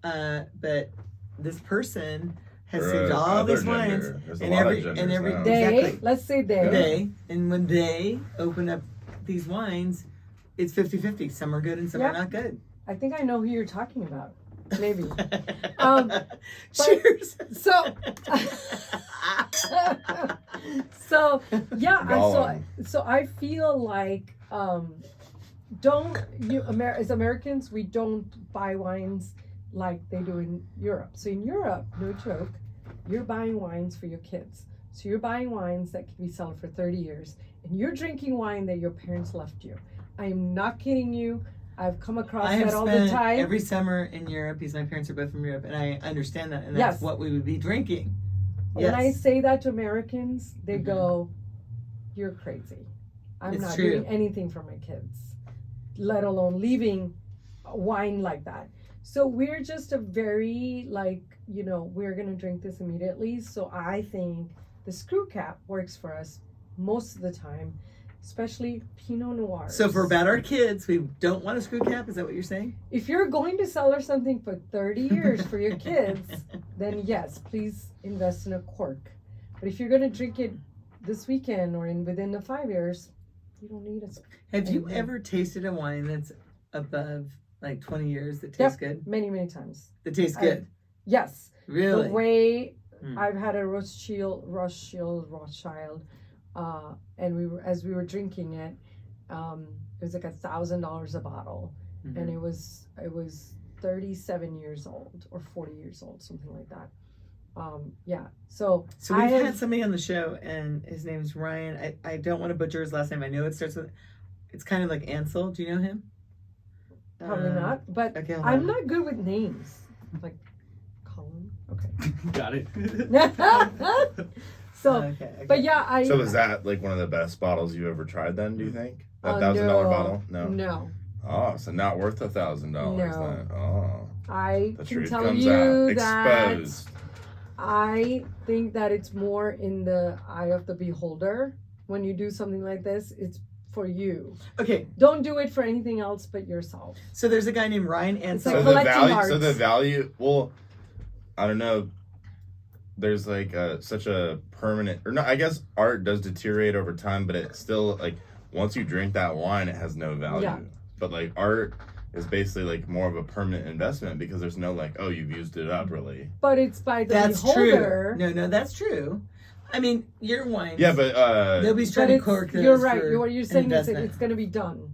A: but this person has
B: Or
A: saved all
B: other
A: these wines.
B: gender. There's a
A: and
B: lot
A: every-
B: of
A: and
B: genders
A: every-
B: now.
C: They,
A: Exactly.
C: let's say they.
A: They, and when they open up these wines, it's 50-50. Some are good and some
C: Yep.
A: are not good.
C: I think I know who you're talking about. Maybe.
A: Cheers.
C: So, so yeah, so I feel like as Americans, we don't buy wines like they do in Europe. So in Europe, no joke, you're buying wines for your kids. So you're buying wines that can be sold for 30 years, and you're drinking wine that your parents left you. I am not kidding you. I've come across
A: I have
C: that all the
A: spent
C: time.
A: every summer in Europe because my parents are both from Europe, and I understand that, and
C: Yes.
A: that's what we would be drinking.
C: When I
A: Yes.
C: say that to Americans, they
A: Mhm.
C: go, "You're crazy. I'm
A: It's
C: not
A: true.
C: doing anything for my kids, let alone leaving wine like that." So we're just a very we're gonna drink this immediately. So I think the screw cap works for us most of the time, especially Pinot Noir.
A: So for about our kids, we don't want a screw cap. Is that what you're saying?
C: If you're going to cellar something for 30 years for your kids, then yes, please invest in a cork. But if you're going to drink it this weekend or within the 5 years, You don't need a.
A: Have you
C: anything.
A: ever tasted a wine that's above like 20 years that tastes good?
C: Many times.
A: That tastes good.
C: Yes.
A: Really?
C: The way
A: Hmm.
C: I've had a Rothschild, and as we were drinking it, it was like $1,000 a bottle,
A: Mhm.
C: and it was 37 years old or 40 years old, something like that. Yeah. So
A: So we've had somebody on the show, and his name's Ryan. I don't want to butcher his last name. I know it starts with, it's kind of like Ansel. Do you know him?
C: probably not, but
A: Okay, hold
C: I'm
A: on.
C: not good with names. Like Colin. Okay.
D: Got it.
C: So,
A: Okay.
C: but yeah,
B: So is that like one of the best bottles you ever tried? Then do you think that $1,000
C: no,
B: bottle? No.
C: No.
B: Oh, so not worth $1,000
C: No.
B: then. Oh,
C: I
B: the
C: can
B: truth
C: tell
B: comes
C: you
B: out.
C: that
B: Exposed.
C: I think that it's more in the eye of the beholder. When you do something like this, it's for you.
A: Okay.
C: Don't do it for anything else but yourself.
A: So there's a guy named Ryan Ansel.
C: like
B: So the
C: collecting
B: value.
C: arts.
B: So the value. Well, I don't know. There's like such a permanent, or no, I guess art does deteriorate over time, but it's still like once you drink that wine, it has no value.
C: Yeah.
B: But like art is basically like more of a permanent investment because there's no like, oh, you've used it up really.
C: But it's by the
A: That's
C: beholder.
A: true. No, that's true. I mean, your wine.
B: Yeah, but
A: Nobody's
C: But
A: trying to cork those.
C: you're right.
A: for
C: What you're saying is
A: investment.
C: it's going to be done.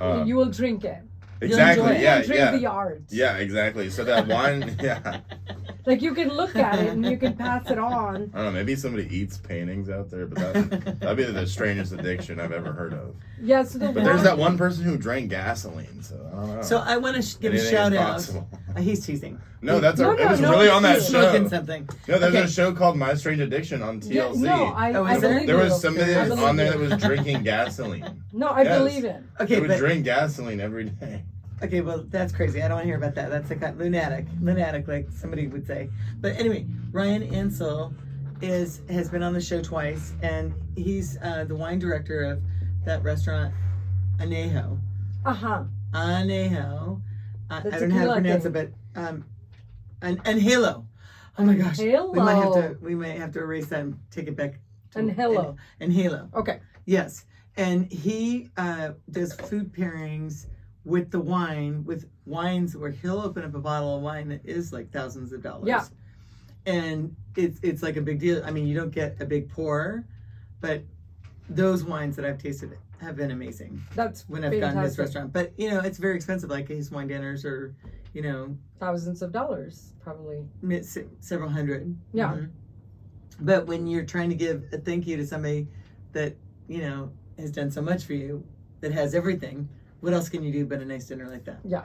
B: uh,
C: You will drink it.
B: exactly.
A: enjoy it.
B: Yeah,
C: You drink
B: yeah,
C: the art.
B: yeah, exactly. So that wine, yeah.
C: Like you can look at it and you can pass it on.
B: I don't know. Maybe somebody eats paintings out there, but that'd be the strangest addiction I've ever heard of.
C: Yeah, so the
B: But there's that one person who drank gasoline, so I don't know.
A: So I want to give a
B: Anything is
A: shout out.
B: possible.
A: He's teasing.
B: No, that's
C: No,
B: it
C: no,
B: was
C: no,
B: really on that
C: he's
A: Smoking
B: show.
A: something.
B: No, there's
A: Okay.
B: a show called My Strange Addiction on
C: Yeah,
B: TLC.
C: no,
A: Oh,
C: I
A: is there?
C: believe
B: There
C: you.
B: was somebody
C: I believe
B: on there
C: you.
B: that was drinking gasoline.
C: No, I
B: Yes.
C: believe it.
A: Okay,
B: They would
A: but
B: drink gasoline every day.
A: okay, well that's crazy. I don't want to hear about that. That's a kind lunatic, like somebody would say. But anyway, Ryan Ansel has been on the show twice, and he's the wine director of that restaurant, Anejo. Anejo. I
C: The
A: don't know how to
C: tequila
A: pronounce
C: thing.
A: it, but Halo. Oh my gosh.
C: Halo.
A: We might have to erase that and take it back.
C: Halo.
A: And Halo.
C: Okay.
A: Yes. And he does food pairings with the wine, with wines where he'll open up a bottle of wine that is like thousands of dollars.
C: Yeah.
A: And it's like a big deal. I mean, you don't get a big pour, but those wines that I've tasted have been amazing
C: That's
A: when I've gone to this
C: fantastic.
A: restaurant. But, you know, it's very expensive, like his wine dinners are, you know,
C: Thousands of dollars, probably.
A: several hundred.
C: Yeah.
A: Mhm. But when you're trying to give a thank you to somebody that, you know, has done so much for you, that has everything, what else can you do but a nice dinner like that?
C: Yeah,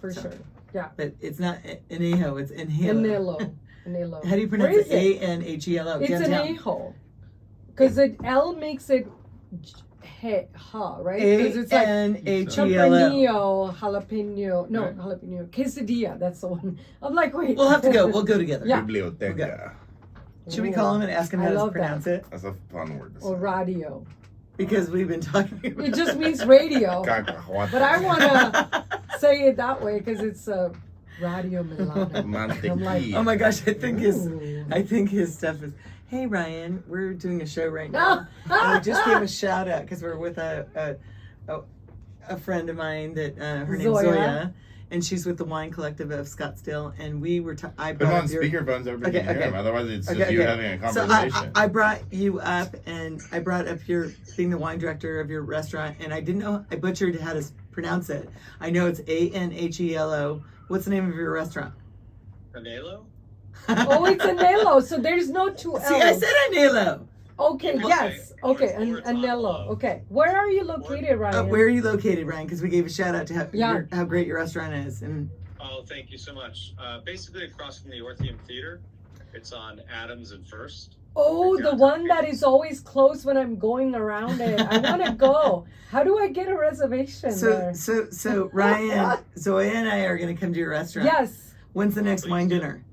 C: for
A: So,
C: sure. Yeah.
A: But it's not Anejo, it's Inhalo.
C: Anelo.
A: How do you
C: Where
A: pronounce
C: is
A: it? Anhelo.
C: It's Anejo. Because the L makes it ha, right? Because it's like
A: Anhelo.
C: Tempranillo, jalapeno. No,
B: Right.
C: jalapeno. Quesadilla. That's the one. I'm like, wait.
A: We'll have to go. We'll go together.
C: Yeah.
B: Biblioteca.
A: Should we call him and ask him
C: I
A: how to
C: love
A: pronounce it?
B: That's a fun word to say.
C: Or radio.
A: Because we've been talking about
C: It just means radio.
B: Cacahuate.
C: But I want to say it that way because it's Radio Milano. I'm like,
B: Mantequilla.
A: Oh my gosh, I think
C: ooh.
A: his stuff is, hey Ryan, we're doing a show right now. And we just gave a shout out because we're with a friend of mine that her name's
C: Zoya.
A: Zoya, and she's with the Wine Collective of Scottsdale. And we were I
B: Put him
A: brought
B: on
A: up your,
B: speakerphone so everybody can
A: Okay,
B: hear
A: okay.
B: him. Otherwise, it's just
A: Okay,
B: you
A: okay.
B: having a
A: so
B: conversation.
A: I brought you up, and I brought up your being the wine director of your restaurant, and I didn't know, I butchered how to pronounce it. I know it's Anhelo. What's the name of your restaurant?
E: Anelo?
C: Oh, it's Anelo. So there's no two L's.
A: See, I said Anhelo.
C: Okay,
E: Okay,
C: yes. Okay,
E: or it's on
C: Anelo.
E: below.
C: Okay. Where are you located, Ryan?
A: Where are you located, Ryan? Because we gave a shout out to
C: Yeah.
A: how great your restaurant is. And
E: Oh, thank you so much. Basically across from the Orpheum Theater. It's on Adams and First.
C: Oh, the one that is always closed when I'm going around it. I want to go. How do I get a reservation there?
A: so Ryan, Zoya, and I are going to come to your restaurant.
C: Yes,
A: When's the next
E: Please
A: wine
E: do.
A: dinner?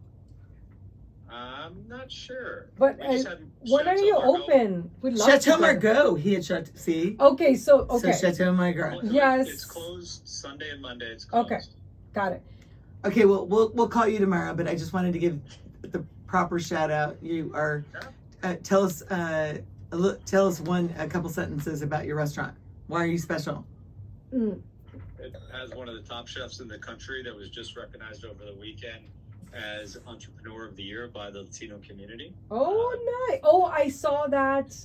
E: I'm not sure.
C: but
E: We just had
C: when are
E: Chateau
C: you
E: Margaux.
C: open? We'd love
A: Chateau
C: to go.
A: Margaux. He had see.
C: Okay, so okay,
A: So Chateau Margaux.
E: Well,
C: Yes.
E: It's closed Sunday and Monday. It's closed.
C: Okay. Got it.
A: Okay, well we'll call you tomorrow. But I just wanted to give the proper shout out. You are. Tell us a tell us a couple sentences about your restaurant. Why are you special?
C: Mm.
E: It has one of the top chefs in the country that was just recognized over the weekend as Entrepreneur of the Year by the Latino community.
C: Oh, nice. Oh, I saw that.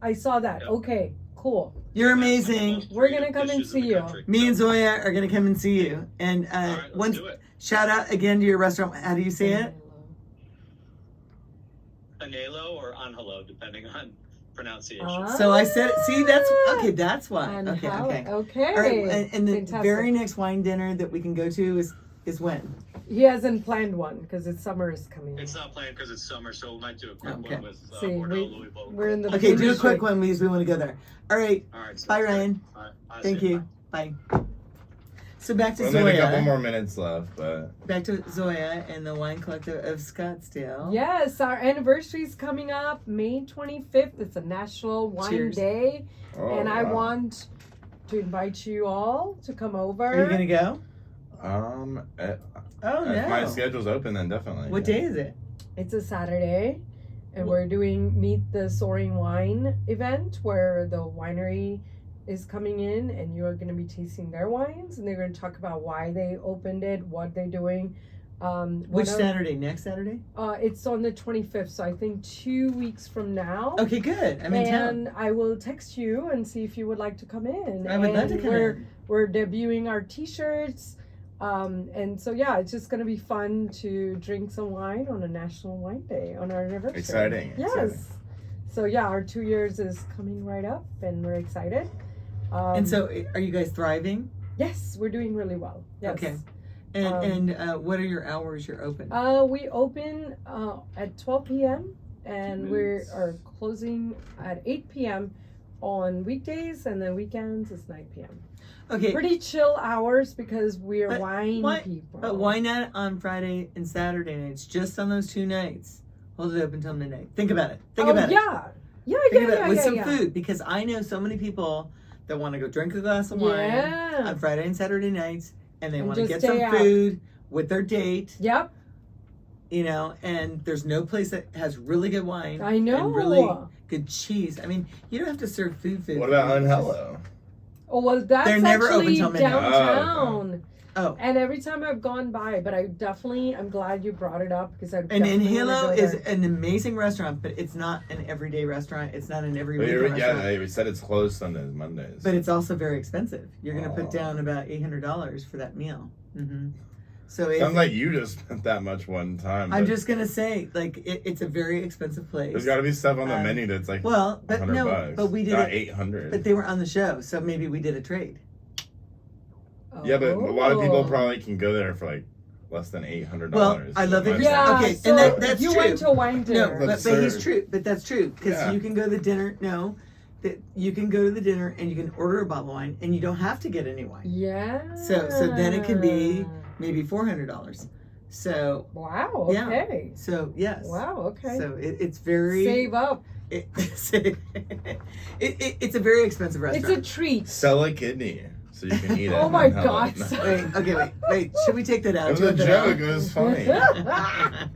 E: Yep.
C: Okay, cool.
A: You're amazing.
C: We're gonna come and see you.
A: Me and Zoya are gonna come and see you. And
E: All right, let's
A: once
E: do it.
A: shout out again to your restaurant. How do you say it?
E: Anhelo or Angelo, depending on pronunciation.
A: So I said, see, that's okay. That's why.
C: And
A: Okay,
C: how-
A: okay.
C: Okay.
A: All right, and the
C: Fantastic.
A: very next wine dinner that we can go to is when?
C: He hasn't planned one because summer is coming.
E: It's not planned because it's summer, so we might do a quick
A: Okay.
E: one with
C: See,
E: Bordeaux, Louisville.
C: we're in the
A: Okay, do a
C: beginning.
A: quick one because we want to go there. All right.
E: All right. So
A: Bye, Ryan.
E: All right, I'll
A: Thank
E: see
A: you. Bye. So back to
B: Only a couple
A: Zoya.
B: more minutes left, but
A: Back to Zoya and the Wine Collective of Scottsdale.
C: Yes, our anniversary is coming up May 25th. It's a National Wine
A: Cheers.
C: Day.
B: oh,
C: And I
B: wow.
C: want to invite you all to come over.
A: Are you gonna go? Oh
B: If my
A: no.
B: schedule's open, then definitely.
A: What day is it?
C: It's a Saturday, and we're doing Meet the Soaring Wine event where the winery is coming in, and you're going to be tasting their wines, and they're going to talk about why they opened it, what they're doing.
A: Which Saturday? Next Saturday?
C: It's on the 25th, so I think 2 weeks from now.
A: Okay, good. I'm in town.
C: And I will text you and see if you would like to come in.
A: I would love to
C: And
A: come in.
C: We're debuting our t-shirts. And so, yeah, it's just going to be fun to drink some wine on a National Wine Day on our anniversary.
B: Exciting.
C: Yes.
B: exciting.
C: So, yeah, our 2 years is coming right up, and we're excited.
A: And so, are you guys thriving?
C: Yes, we're doing really well. Yes.
A: Okay. And what are your hours you're open?
C: We open at 12 p.m. and we are closing at 8 p.m. on weekdays, and then weekends is 9 p.m.
A: Okay.
C: Pretty chill hours because we're
A: But
C: wine people.
A: But why not on Friday and Saturday nights? Just on those 2 nights. Hold it open till midnight. Think about it. Think about it.
C: Yeah. Yeah,
A: Think about it with some food, because I know so many people that want to go drink a glass of wine
C: Yeah.
A: on Friday and Saturday nights, and they
C: And
A: want to
C: just
A: get some
C: stay out.
A: food with their date,
C: Yep.
A: and there's no place that has really good wine.
C: I know.
A: And really good cheese. I mean, you don't have to serve food.
B: What about Unhello?
C: Oh, well, that's
A: They're never open
C: actually
A: till midnight.
C: downtown.
A: Oh.
C: And every time I've gone by, but I'm glad you brought it up because I
A: And
C: definitely wanna
A: Halo
C: go
A: is
C: there.
A: an amazing restaurant, but it's not an everyday restaurant. It's not an every
B: But
A: week restaurant.
B: they said it's closed Sundays, Mondays.
A: But it's also very expensive. You're going to put
B: Oh.
A: down about $800 for that meal. Mm-hmm. So it,
B: Sounds like you just spent that much one time.
A: I'm
B: but
A: just going to say, like, it's a very expensive place.
B: There's got to be stuff on the menu that's like
A: well, but
B: $100.
A: no, but we did
B: Not
A: it.
B: 800.
A: But they were on the show, so maybe we did a trade.
B: Yeah, but a lot of people
C: Oh.
B: probably can go there for like less than $800.
A: Well, I love that you're
C: Yeah,
A: Okay,
C: so
A: and that's
C: you
A: true.
C: went to a wine dinner.
A: No, but he's
B: Absurd.
A: true. But that's true because
B: Yeah.
A: you can go to the dinner. No, that you can go to the dinner and you can order a bottle of wine and you don't have to get any wine.
C: Yeah.
A: So then it can be maybe $400. So
C: Wow.
A: Yeah.
C: Okay.
A: so yes.
C: Wow. Okay.
A: So it's very
C: Save up.
A: it's a very expensive
C: It's
A: restaurant.
C: a treat.
B: Sell a kidney so you can eat it.
C: Oh my
B: and have
C: God.
B: it.
A: Wait. Should we take that out?
B: It was
A: Do
B: a
A: you want that out?
B: joke. It was funny.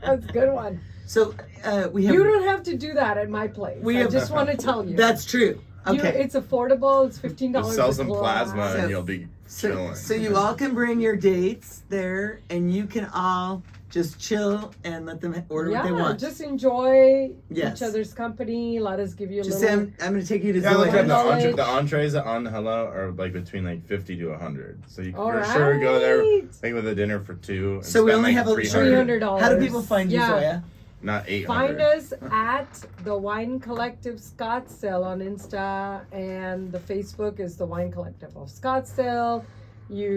C: That's a good one.
A: So we have.
C: You don't have to do that at my place.
A: We
C: I
A: have-
C: just want to tell you.
A: That's true. Okay.
C: It's affordable. It's $15
B: Just sell
C: a
B: some
C: glass.
B: plasma
A: So-
B: and you'll be chilling.
A: So you all can bring your dates there, and you can all just chill and let them order what they want.
C: Just enjoy
A: Yes.
C: each other's company. Let us give you a
A: Just
C: little.
A: say, I'm going to take you to
B: Yeah, look
A: Zoya.
B: at
C: Knowledge.
B: the entrees on Hello are like between like 50 to 100. So you can
C: All
B: for sure go there
C: right.
B: like with a dinner for 2. And
A: So we
B: spend,
A: only
B: like
A: have a
C: $300.
A: How do people find you,
C: Yeah.
A: Zoya?
B: Not 800.
C: Find us at the Wine Collective Scottsdale on Insta, and the Facebook is the Wine Collective of Scottsdale. You